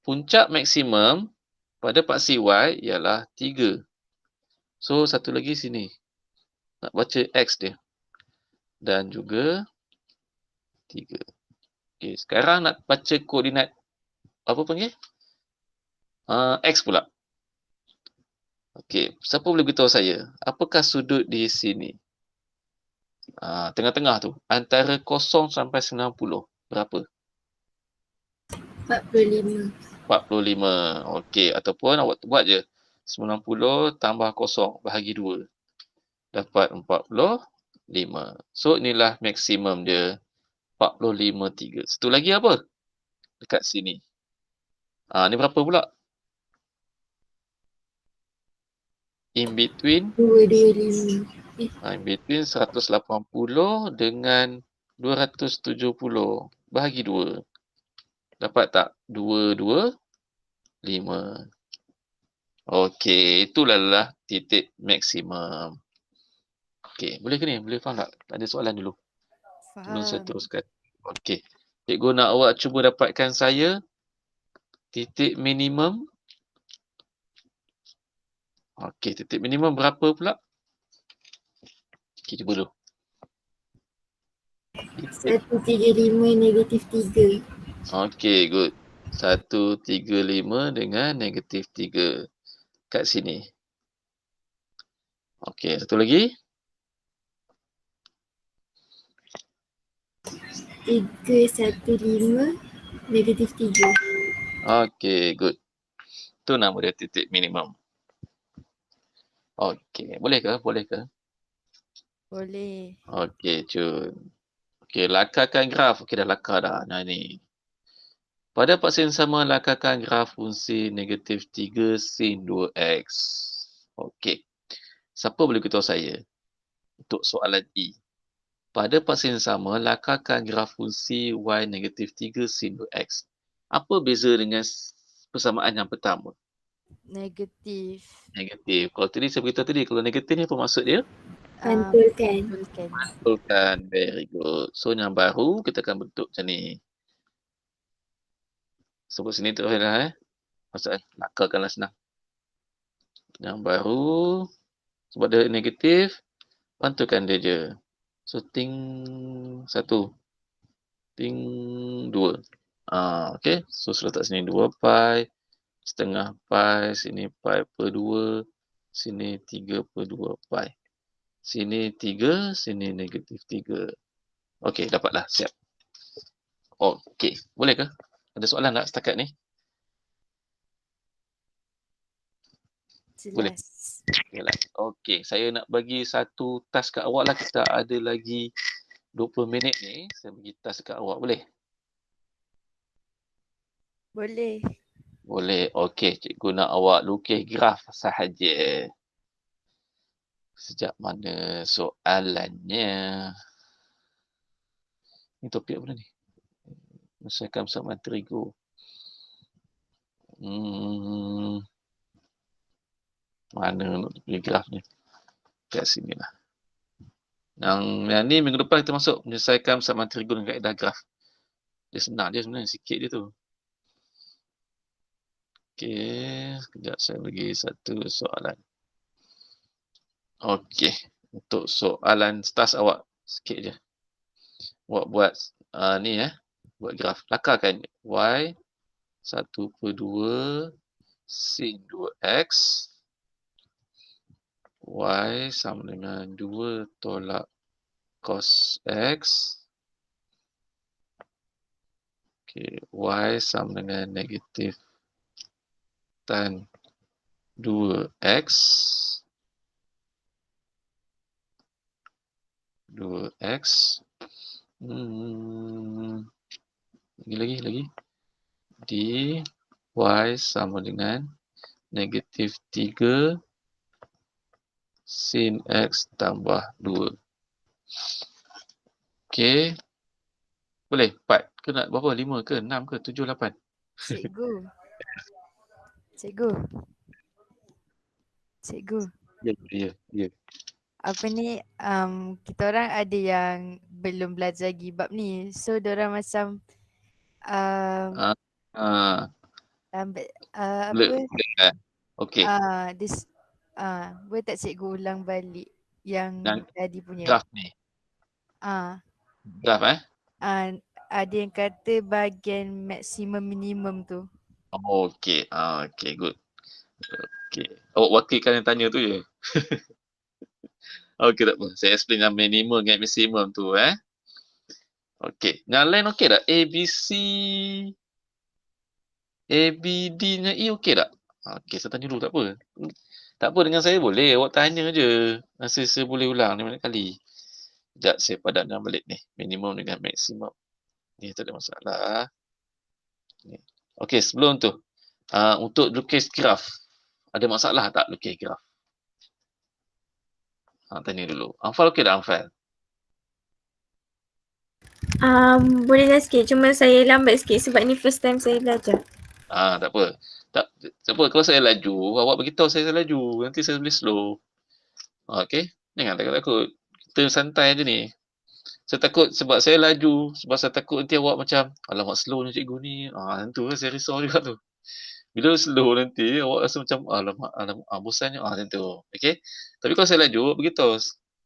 S1: Puncak maksimum pada paksi y ialah 3. So satu lagi sini. Nak baca x dia. Dan juga 3. Okey, sekarang nak baca koordinat apa panggil? X pula. Okey, siapa boleh beritahu saya, apakah sudut di sini? Tengah-tengah tu, antara 0 sampai 90, berapa?
S2: 45.
S1: 45. Okey, ataupun awak buat je 90 tambah 0 bahagi 2. Dapat 45. So, inilah maksimum dia, 45/3. Satu lagi apa? Dekat sini. Ni berapa pula? In between
S2: 225.
S1: in between 180 dengan 270. Bahagi 2. Dapat tak? 225. Okey, itulah lah titik maksimum. Okey, boleh ke ni? Boleh faham tak? Ada soalan dulu. Sebelum saya
S3: Faham.
S1: teruskan. Okey. Cikgu nak awak cuba dapatkan saya titik minimum. Okey, titik minimum berapa pula? Okey, cuba dulu. Titik.
S2: 135 negatif 3.
S1: Okey, good. 135 dengan negatif 3. Kat sini. Okey, satu lagi.
S2: 315 negatif 3.
S1: Okey, good. Itu nama dia titik minimum. Okey, boleh ke? Boleh ke?
S3: Boleh.
S1: Okey, cun. Okey, lakarkan graf. Okey, dah lakar dah. Nah, ni. Pada paksa yang sama, lakarkan graf fungsi negatif 3 sin 2x. Okey. Siapa boleh beritahu saya untuk soalan E? Pada paksa yang sama, lakarkan graf fungsi y negatif 3 sin 2x. Apa beza dengan persamaan yang pertama?
S3: Negatif.
S1: Negatif. Kalau tadi saya beritahu tadi, kalau negatif ni apa maksud dia?
S2: Pantulkan.
S3: Pantulkan.
S1: Pantulkan. Very good. So, yang baru kita akan bentuk macam ni. Sebut sini terus dah Maksudnya, lakarkanlah senang. Yang baru, sebab dia negatif, pantulkan dia je. So, ting 1. Ting 2. Okay. So, saya letak sini 2 pi. Setengah pi. Sini pi per 2. Sini 3 per 2 pi. Sini 3. Sini negatif 3. Okay, dapatlah. Siap. Okay. Boleh ke? Ada soalan tak setakat ni? Boleh.
S3: Jelas.
S1: Okey, saya nak bagi satu task kat awak lah. Kita ada lagi 20 minit ni. Saya bagi task kat awak. Boleh?
S3: Boleh.
S1: Boleh. Okey, cikgu nak awak lukis graf sahaja. Sejak mana soalannya? Ni topik apa ni? Menyelesaikan persamaan trigo. Mana nak pilih graf ni? Kat sini lah. Yang ni minggu depan kita masuk menyelesaikan persamaan trigo dengan kaedah graf. Dia senang dia sebenarnya, sikit je tu. Okey, sekejap saya bagi satu soalan. Okey, untuk soalan start awak sikit je. Awak buat ni buat graf. Lakarkan y 1/2 sin 2x y sama dengan 2 tolak cos x. Okey, y sama dengan negatif tan 2x 2x lagi di y sama dengan negatif 3 sin x tambah 2. Okey. Boleh? 4 ke nak berapa? 5 ke? 6 ke? 7, 8?
S3: Cikgu. Cikgu.
S1: Ya.
S3: Apa ni, kita orang ada yang belum belajar lagi bab ni. So, diorang macam
S1: Ah, ah,
S3: apa,
S1: boleh. Okey.
S3: boleh tak cikgu ulang balik yang
S1: Yang
S3: tadi punya?
S1: graf ni.
S3: Ah,
S1: Graf
S3: ada yang kata bahagian maksimum minimum tu.
S1: Okey. Okey, good. Okey. Awak wakilkan yang tanya tu je. Okey, tak apa. Saya explain yang minimum dengan maksimum tu Okey. Yang lain okey tak? A, B, C, A, B, D dengan E okey tak? Okey, saya tanya dulu tak apa. Tak apa dengan saya boleh. Awak tanya je. Saya boleh ulang ni banyak kali. Sekejap saya padankan balik ni. Minimum dengan maksimum. Ni tak ada masalah. Ni. Okey, sebelum tu. Untuk lukis graf. Ada masalah tak lukis graf? Tanya dulu. Anfal okey tak Anfal?
S2: Bolehlah sikit. Cuma saya lambat sikit sebab ni first time saya belajar.
S1: Tak apa. Tak apa. Kalau saya laju, awak beritahu saya laju. Nanti saya boleh slow. Okey? Jangan takut-takut. Kita santai je ni. Saya takut sebab saya laju. Sebab saya takut nanti awak macam, alamak slow ni cikgu ni. Tentu lah saya risau juga tu. Bila slow nanti, awak rasa macam, alamak, bosannya. Macam tu. Okey? Tapi kalau saya laju, awak beritahu.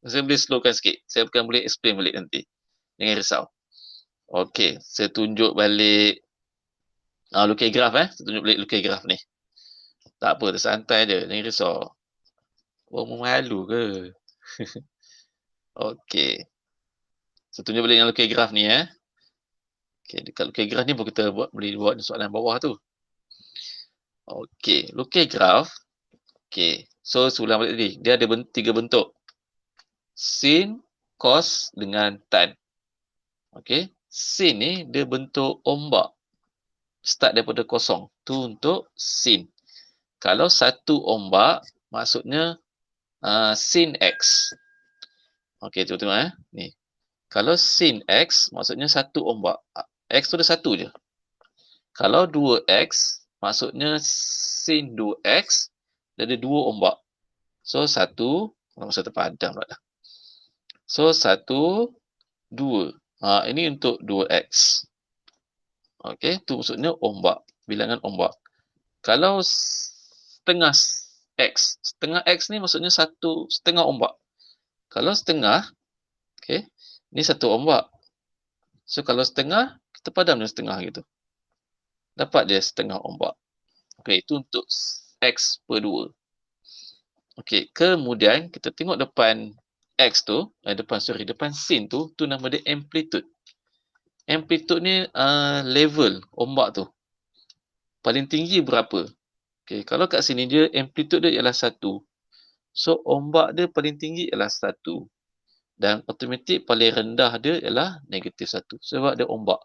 S1: Saya boleh slowkan sikit. Saya akan boleh explain balik nanti. Jangan risau. Okey. Saya tunjuk balik lukis graf Saya tunjuk balik lukis graf ni. Tak apa, tersantai je. Jangan risau. Orang malu ke? Okey. Saya tunjuk balik yang lukis graf ni Okey, dekat lukis graf ni pun kita boleh buat soalan bawah tu. Okey, lukis graf. Okey. So, ulang balik tadi. Dia ada 3 bentuk. Sin, cos dengan tan. Okey. Sin ni dia bentuk ombak. Start daripada kosong. Tu untuk sin. Kalau satu ombak, maksudnya sin X. Okey, cuba tengok Ni. Kalau sin X, maksudnya satu ombak. X tu ada satu je. Kalau 2X, maksudnya sin 2X, dia ada 2 ombak. So, 1, masa terpadam lah dah. So, 1, 2. Ini untuk 2X. Okey, tu maksudnya ombak. Bilangan ombak. Kalau setengah X. Setengah X ni maksudnya setengah ombak. Kalau setengah, okey, ni satu ombak. So, kalau setengah, kita padam dia setengah gitu. Dapat dia setengah ombak. Okey, itu untuk X per 2. Okey, kemudian kita tengok depan X tu, depan sin tu nama dia amplitude. Amplitude ni level ombak tu. Paling tinggi berapa? Okey, kalau kat sini dia amplitude dia ialah 1. So, ombak dia paling tinggi ialah 1. Dan automatik paling rendah dia ialah negatif 1. Sebab dia ombak.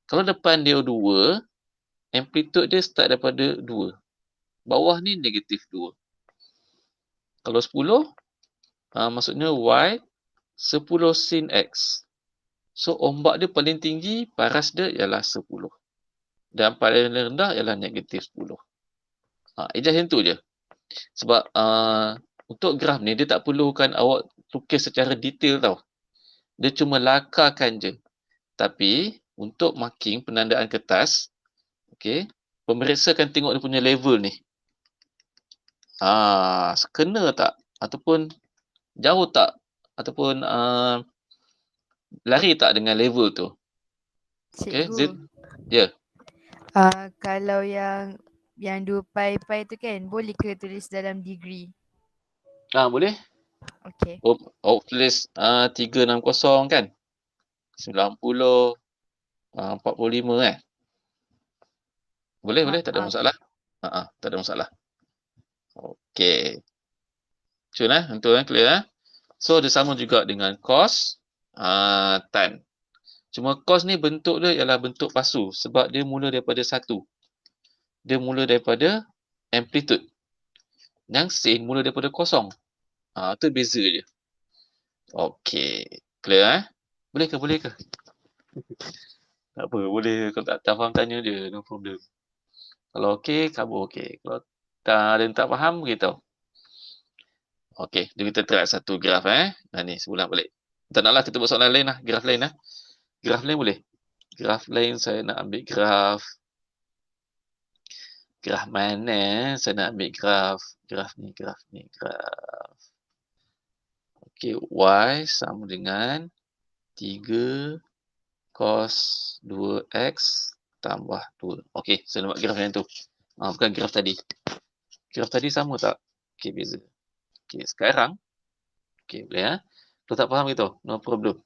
S1: Kalau depan dia 2, amplitude dia start daripada 2. Bawah ni negatif 2. Kalau 10, maksudnya Y 10 sin X. So, ombak dia paling tinggi, paras dia ialah 10. Dan paling rendah ialah negatif 10. Ejah macam tu je. Sebab untuk graf ni, dia tak perlukan awak lukis secara detail tau. Dia cuma lakarkan je. Tapi, untuk marking penandaan kertas, okay, pemeriksa akan tengok dia punya level ni. Kena tak? Ataupun jauh tak? Ataupun lari tak dengan level tu? Okay,
S3: Cikgu.
S1: Zid? Ya.
S3: Kalau yang 2 pi tu kan, boleh ke tulis dalam degree?
S1: Boleh.
S3: Okey.
S1: Tulis 360 kan? 90, 45 Boleh, tak ada masalah. Tak ada masalah. Okey. Cun untuk clear So, dia sama juga dengan cos tan. Cuma cos ni bentuk dia ialah bentuk pasu sebab dia mula daripada 1. Dia mula daripada amplitude. Yang sin mula daripada kosong. Tu beza je. Okey. Clear Boleh ke? Tak apa, boleh. Kalau tak faham tanya dia, no problem. Kalau okey, kabur okey. Kalau ada yang tak faham, beritahu. Okey, jadi kita try satu graf ni, sebulan balik. Tak naklah kita buat soalan lain graf lain Graf lain boleh. Graf lain saya nak ambil graf. Graf mana? Saya nak ambil graf. Graf ni. Okey, Y sama dengan 3 cos 2X tambah 2. Okey, saya nak buat graf yang tu. Bukan graf tadi. graf tadi sama tak? Okey, beza. Okey, sekarang, okey, boleh ya. Kalau tak faham gitu, no problem.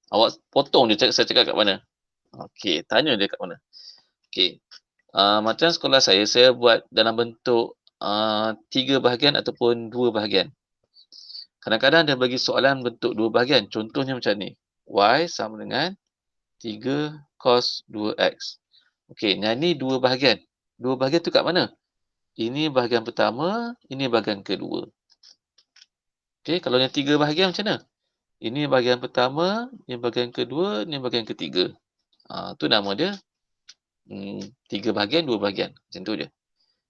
S1: Awak potong je saya cakap kat mana. Okey, tanya dia kat mana. Okey. Macam sekolah saya buat dalam bentuk 3 bahagian ataupun 2 bahagian. Kadang-kadang dia bagi soalan bentuk 2 bahagian. Contohnya macam ni. Y sama dengan 3 cos 2x. Okey, yang ni 2 bahagian. 2 bahagian tu kat mana? Ini bahagian pertama, ini bahagian kedua. Okey, kalau yang 3 bahagian macam mana? Ini bahagian pertama, ini bahagian kedua, ini bahagian ketiga. Tu nama dia 3 bahagian, 2 bahagian. Macam tu je.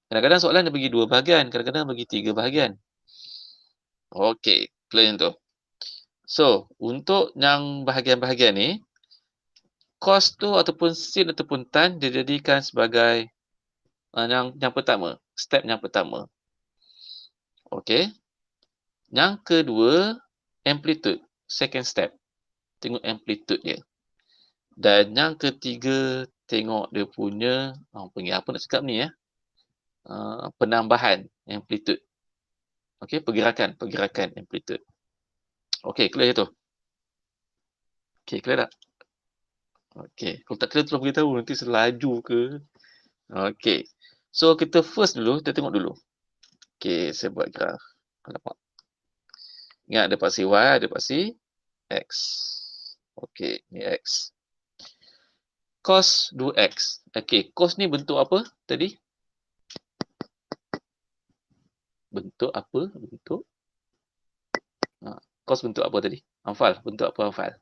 S1: Kadang-kadang soalan dia bagi 2 bahagian, kadang-kadang bagi 3 bahagian. Okey, clear yang tu. So, untuk yang bahagian-bahagian ni, cos tu ataupun sin ataupun tan dijadikan sebagai yang pertama, step yang pertama. Okey. Yang kedua, amplitude, second step. Tengok amplitude dia. Dan yang ketiga, tengok dia punya, panggil apa nak cakap ni ya? Penambahan amplitude. Okey, pergerakan amplitude. Okey, clear tu. Okey, clear tak? Okey, kalau tak clear tolong beritahu nanti selaju ke. Okey. So kita first dulu, kita tengok dulu. Okey, saya buat graf. Nampak. Ingat ada paksi Y, ada paksi X. Okey, ni X. Cos 2X. Okey, cos ni bentuk apa tadi? Bentuk apa? Cos bentuk apa tadi? Hafal, bentuk apa hafal?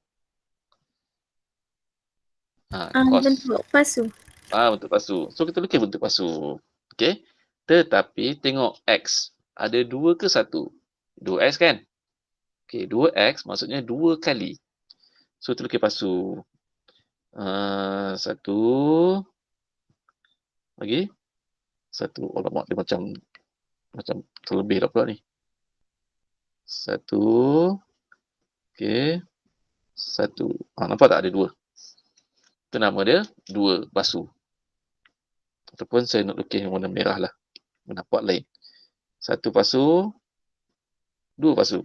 S1: Cos.
S2: Bentuk pasu.
S1: Bentuk pasu. So kita lukis bentuk pasu. Okey. Tetapi tengok X. Ada 2 ke 1? 2X kan? Okey, 2X maksudnya 2 kali. So kita lukis pasu. 1 lagi. 1. Alamak, dia macam terlebih dah pula ni. 1. Okey. 1. Nampak tak ada 2? Itu nama dia 2 pasu. Ataupun saya nak lukis warna merah lah. Nampak lain. 1 pasu. 2 pasu.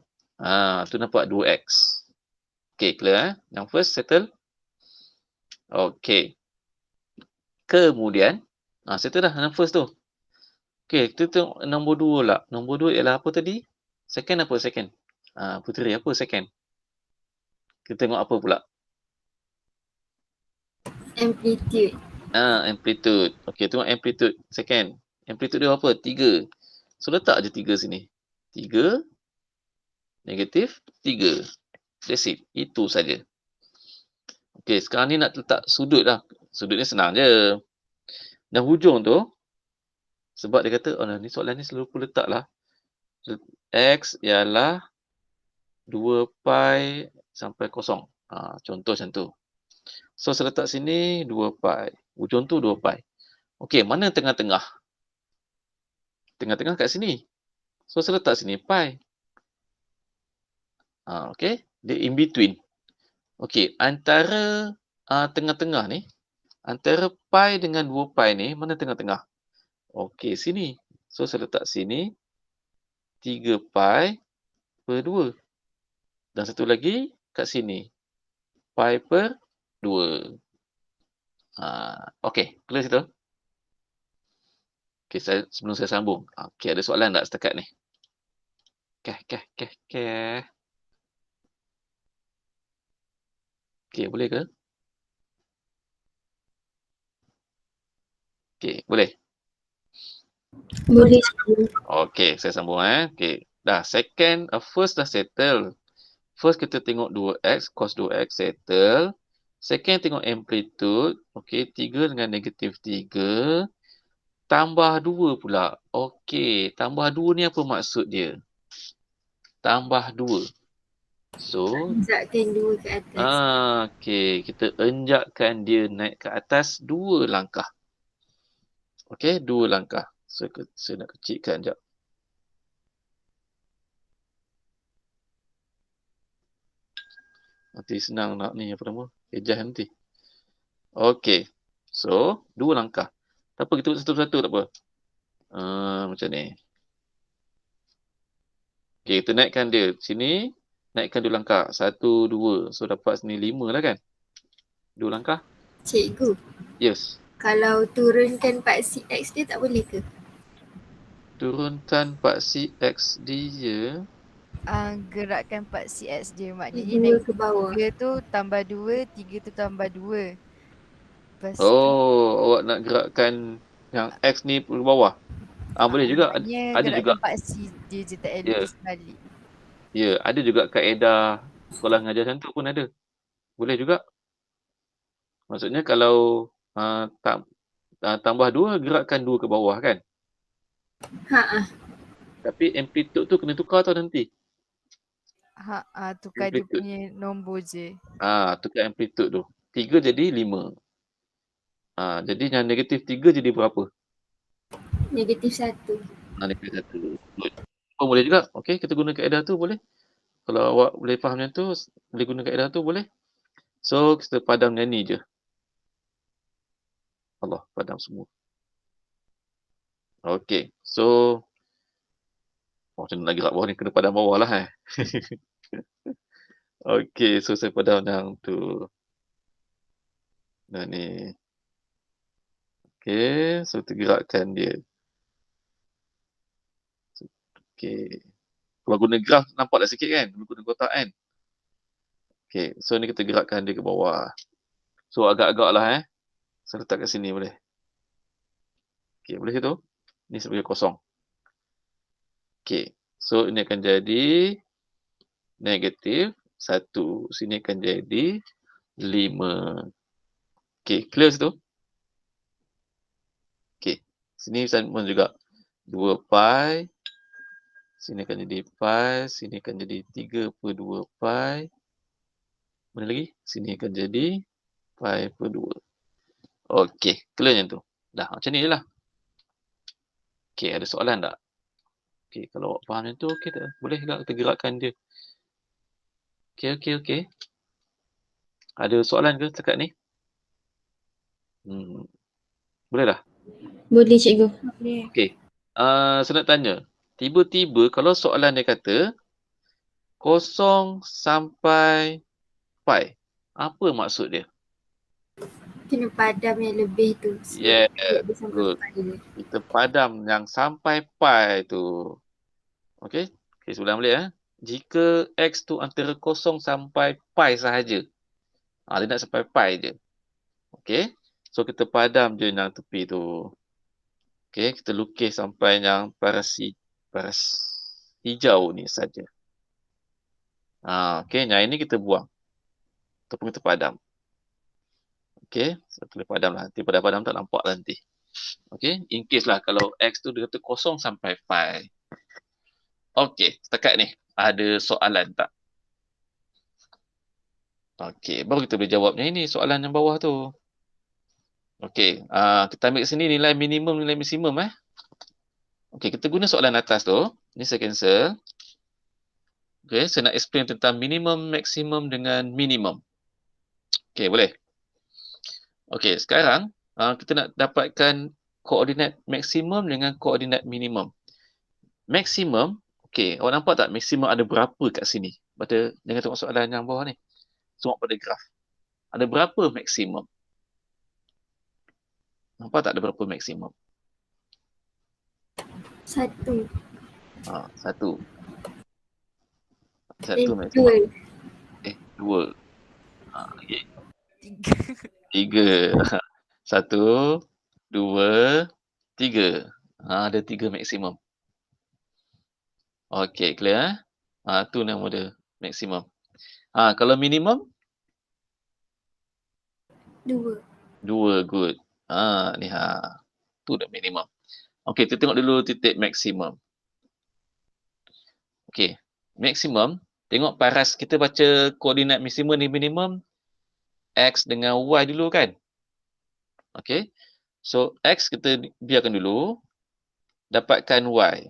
S1: Tu nampak 2X. Okey, clear Yang first settle. Okey. Kemudian, settle dah yang first tu. Okey, kita tengok nombor 2 lah. Nombor 2 ialah apa tadi? Second apa second? Puteri, apa second? Kita tengok apa pula?
S2: Amplitude.
S1: Amplitude. Okey, tengok amplitude. Second. Amplitude dia apa? 3. So, letak je 3 sini. 3. Negatif 3. That's it. Itu saja. Okey, sekarang ni nak letak sudut lah. Sudut ni senang je. Dan hujung tu, sebab dia kata, ni soalan ni selalu aku letak lah. X ialah 2 pi sampai kosong. Contoh macam tu. So, saya letak sini 2 pi. Hujung tu 2 pi. Okey, mana tengah-tengah? Tengah-tengah kat sini. So, saya letak sini pi. Okey, dia in between. Okey, antara tengah-tengah ni, antara pi dengan 2 pi ni, mana tengah-tengah? Okey, sini. So, saya letak sini 3 pi per 2. Dan satu lagi kat sini. Pi per 2. Okey, clear situ? Okey, sebelum saya sambung. Okey, ada soalan tak setakat ni? Okey, boleh ke? Okey, boleh?
S2: Boleh.
S1: Okey, saya sambung Okey. Dah, first dah settle. First kita tengok 2x, cos 2x settle. Second tengok amplitude. Okey, 3 dengan negatif 3. Tambah 2 pula. Okey, tambah 2 ni apa maksud dia? Tambah 2. So,
S2: Enjakkan 2 ke atas.
S1: okey, kita enjakkan dia naik ke atas 2 langkah. Okey, 2 langkah. So, saya nak kecilkan sekejap. Nanti senang nak ni apa nama? Ejah nanti. Okey. So, 2 langkah. Tak apa, kita buat satu-satu tak apa. Macam ni. Okay, kita naikkan dia. Sini, naikkan 2 langkah. 1, 2. So, dapat sini 5 lah kan? 2 langkah.
S2: Cikgu,
S1: Yes.
S2: kalau turunkan paksi X dia tak boleh ke?
S3: Turunkan
S1: paksi X dia.
S3: Gerakkan part CX dia. Maknanya
S2: 2 ke bawah.
S3: 3 tu tambah 2, 3 tu tambah 2. Lepas tu
S1: Awak nak gerakkan yang X ni ke bawah. Boleh juga.
S3: maknanya
S1: Ada juga.
S3: gerakkan part C dia je tak payah
S1: Ya.
S3: lukis balik.
S1: Ya, ada juga kaedah sekolah mengajar macam tu pun ada. Boleh juga. Maksudnya kalau tambah 2, gerakkan 2 ke bawah kan. Tapi amplitude tu kena tukar tau nanti.
S3: Tukar dia
S1: Amplitude.
S3: punya nombor je.
S1: Tukar amplitude tu. 3 jadi 5. Jadi yang negatif 3 jadi berapa?
S2: Negatif 1.
S1: Negatif 1. Oh, boleh juga. Okey, kita guna kaedah tu boleh. Kalau awak boleh faham yang tu, boleh guna kaedah tu boleh. So, kita padam yang ni je. Allah, padam semua. Okey, so macam nak gerak bawah ni, kena padam bawah lah Okey, so saya padam yang tu. Dan ni. Okey, so tergerakkan dia. Okey. Kalau guna graf nampak dah sikit kan? Guna kotak kan? Okey, so ni kita gerakkan dia ke bawah. So agak-agak lah Saya letak kat sini boleh. Okey, boleh situ? Ni sebagai kosong. Okey, so ini akan jadi negatif 1. Sini akan jadi 5. Okey, clear situ? Okey, sini sama juga 2 pi. Sini akan jadi pi. Sini akan jadi 3/2 pi. Mana lagi? Sini akan jadi pi/2. Okey, clear yang tu. Dah, macam ni je lah. Okey, ada soalan tak? Okey, kalau awak faham yang tu, okey tak? Boleh tak kita gerakkan dia? Okey. Ada soalan ke setakat ni? Boleh dah?
S2: Boleh cikgu.
S1: Okey. Saya nak tanya. Tiba-tiba kalau soalan dia kata 0 sampai pi. Apa maksud dia?
S2: Kena padam yang lebih tu.
S1: Yeah,
S2: Dia sampai
S1: good.
S2: pi dia.
S1: Kita padam yang sampai pi tu. Okey? Okey, sebelah balik Jika X tu antara 0 sampai pi sahaja. Dia nak sampai pi je. Okey? So, kita padam je yang tepi tu. Okey, kita lukis sampai yang paras hijau ni saja. Okey, yang ini kita buang. Ataupun kita padam. Okey, so kita padam lah. Nanti padam tak nampak lah nanti. Okey, in case lah kalau X tu dia kata 0 sampai pi. Okey, setakat ni ada soalan tak? Okey, baru kita boleh jawabnya ini soalan yang bawah tu. Okey, kita ambil sini nilai minimum, nilai maksimum Okey, kita guna soalan atas tu. Ni saya cancel. Okey, saya nak explain tentang minimum, maksimum dengan minimum. Okey, boleh? Okey, sekarang kita nak dapatkan koordinat maksimum dengan koordinat minimum. Maksimum, okey, awak nampak tak maksimum ada berapa kat sini? Baca, jangan tengok soalan yang bawah ni. Tengok pada graf. Ada berapa maksimum? Nampak tak ada berapa maksimum?
S2: 1.
S1: 1. 1 maksimum. 2. Okey. 3. 1, 2, 3. Ada 3 maksimum. Okey, clear tu nama dia maksimum. Kalau minimum?
S2: 2.
S1: 2, good. Ni tu dah minimum. Okey, kita tengok dulu titik maksimum. Okey, maksimum. Tengok paras kita baca koordinat maksimum ni minimum. X dengan Y dulu kan? Okey. So, X kita biarkan dulu. Dapatkan Y.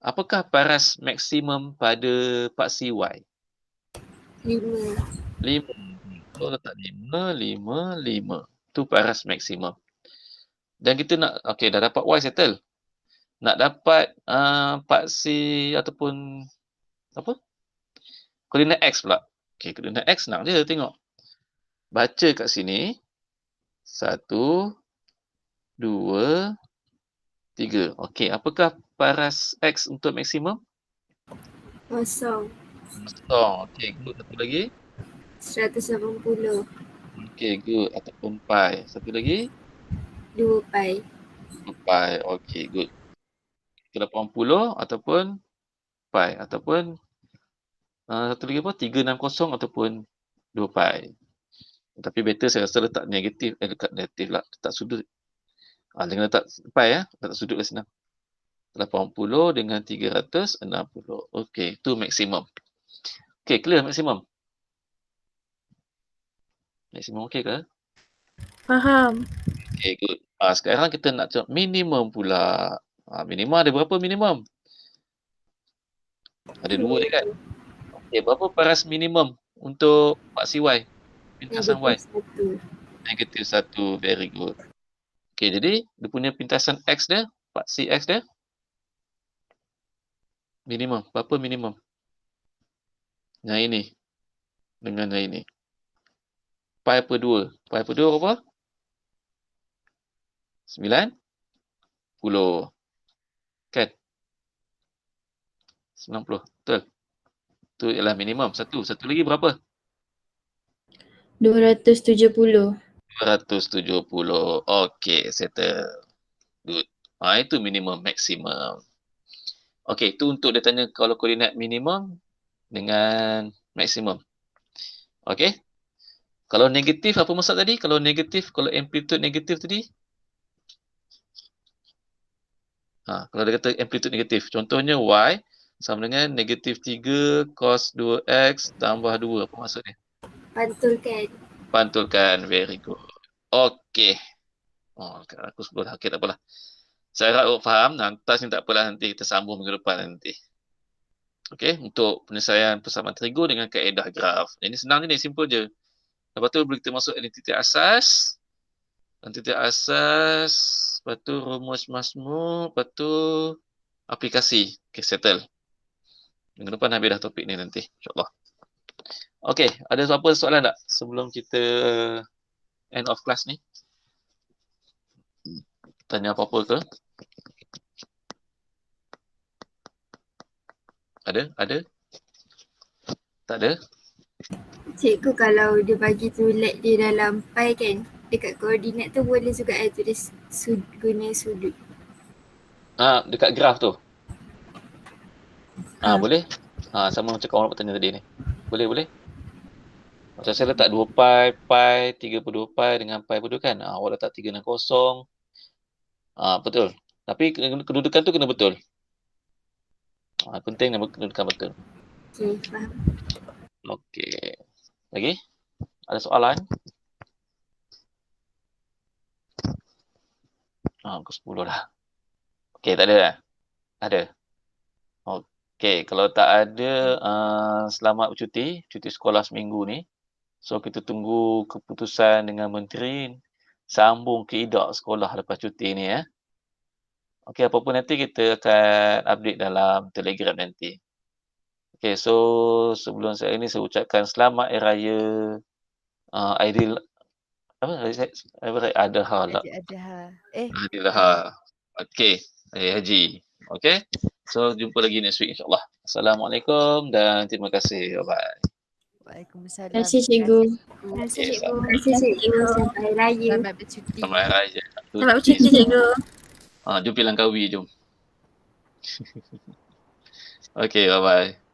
S1: Apakah paras maksimum pada paksi Y?
S2: 5.
S1: 5. So, letak 5, 5, 5. Tu paras maksimum. Dan kita nak, okey, dah dapat Y settle. nak dapat paksi ataupun apa? Koordinat X pula. Okey, koordinat X senang je tengok. Baca kat sini. 1, 2, 3. Okey, apakah paras X untuk maksimum?
S2: Kosong.
S1: Okey, good. Satu lagi.
S2: 180.
S1: Okey, good. Ataupun pi. Satu lagi.
S2: 2 pi.
S1: Pi. Okey, good. 80 ataupun pi. Ataupun satu lagi apa? 360 ataupun 2 pi. Tapi better saya rasa letak negatif. Dekat negatif lah. Letak sudut. Dengan letak pi ya. Letak sudut lah senang. 80 dengan 360. Okey, itu maksimum. Okey, clear maksimum. Maksimum okey ke?
S2: Faham.
S1: Okey, good. Sekarang kita nak cari minimum pula. Minimum ada berapa minimum? Ada 2 dia kan? Okey, berapa paras minimum untuk paksi Y? Pintasan Y. -1. Very good. Okey, jadi dia punya pintasan X dia, paksi X dia minimum. Berapa minimum? Yang ini dengan yang ini. Pi per 2. Pi per 2 berapa? 90. Kan? 90. Betul. Itu ialah minimum. Satu lagi berapa?
S2: 270.
S1: 270. Okey, settle. Good. Itu minimum, maksimum. Okey, itu untuk dia tanya kalau koordinat minimum dengan maksimum. Okey. Kalau negatif, apa maksud tadi? Kalau negatif, kalau amplitude negatif tadi? Kalau dia kata amplitude negatif. Contohnya Y sama dengan negatif 3 cos 2X tambah 2. Apa maksudnya?
S2: Pantulkan.
S1: Pantulkan. Very good. Okey. Aku sebut okey, tak apalah. Saya harap awak faham. Nanti tak apalah, nanti kita sambung minggu depan nanti. Okey, untuk penyelesaian persamaan trigo dengan kaedah graf. Ini senang je ni, simple je. Lepas tu boleh kita masuk identiti asas. Identiti asas. Lepas tu rumus masmur. Lepas tu aplikasi. Okey, settle. Minggu depan habis dah topik ni nanti. InsyaAllah. Okey, ada apa soalan tak sebelum kita end of class ni? Tanya apa-apa ke? Ada? Tak ada?
S2: Cikgu kalau dia bagi tulis di dalam pi kan, dekat koordinat tu boleh juga tulis guna sudut.
S1: Dekat graf tu? Boleh? Sama macam kawan bertanya tadi ni. Boleh? Macam saya letak 2 pi, 3 per 2 pi dengan pi per 2 kan? Awak letak 360. Betul. Tapi kedudukan tu kena betul. Penting kedudukan betul.
S2: Okey, faham.
S1: Okey. Lagi? Ada soalan? Pukul 10 dah. Okey, tak ada dah? Ada? Okey, kalau tak ada, selamat bercuti. Cuti sekolah seminggu ni. So, kita tunggu keputusan dengan menteri. Sambung ke idak sekolah lepas cuti ni ya. Okey, apa pun nanti kita akan update dalam Telegram nanti. Okey, so sebelum saya ini saya ucapkan selamat Hari Raya Aidil Adha lah. Adha. Okey, Hari Haji. Okey. So jumpa lagi next week insya-Allah. Assalamualaikum dan terima kasih. Bye-bye.
S3: Waalaikumsalam.
S2: Terima kasih cikgu.
S1: Terima kasih, cikgu.
S2: Terima kasih cikgu. Sampai Hari Raya.
S3: Selamat bercuti.
S1: Selamat Hari Raya.
S2: Selamat bercuti cikgu.
S1: Jom pergi Langkawi, jom. Okey, bye-bye.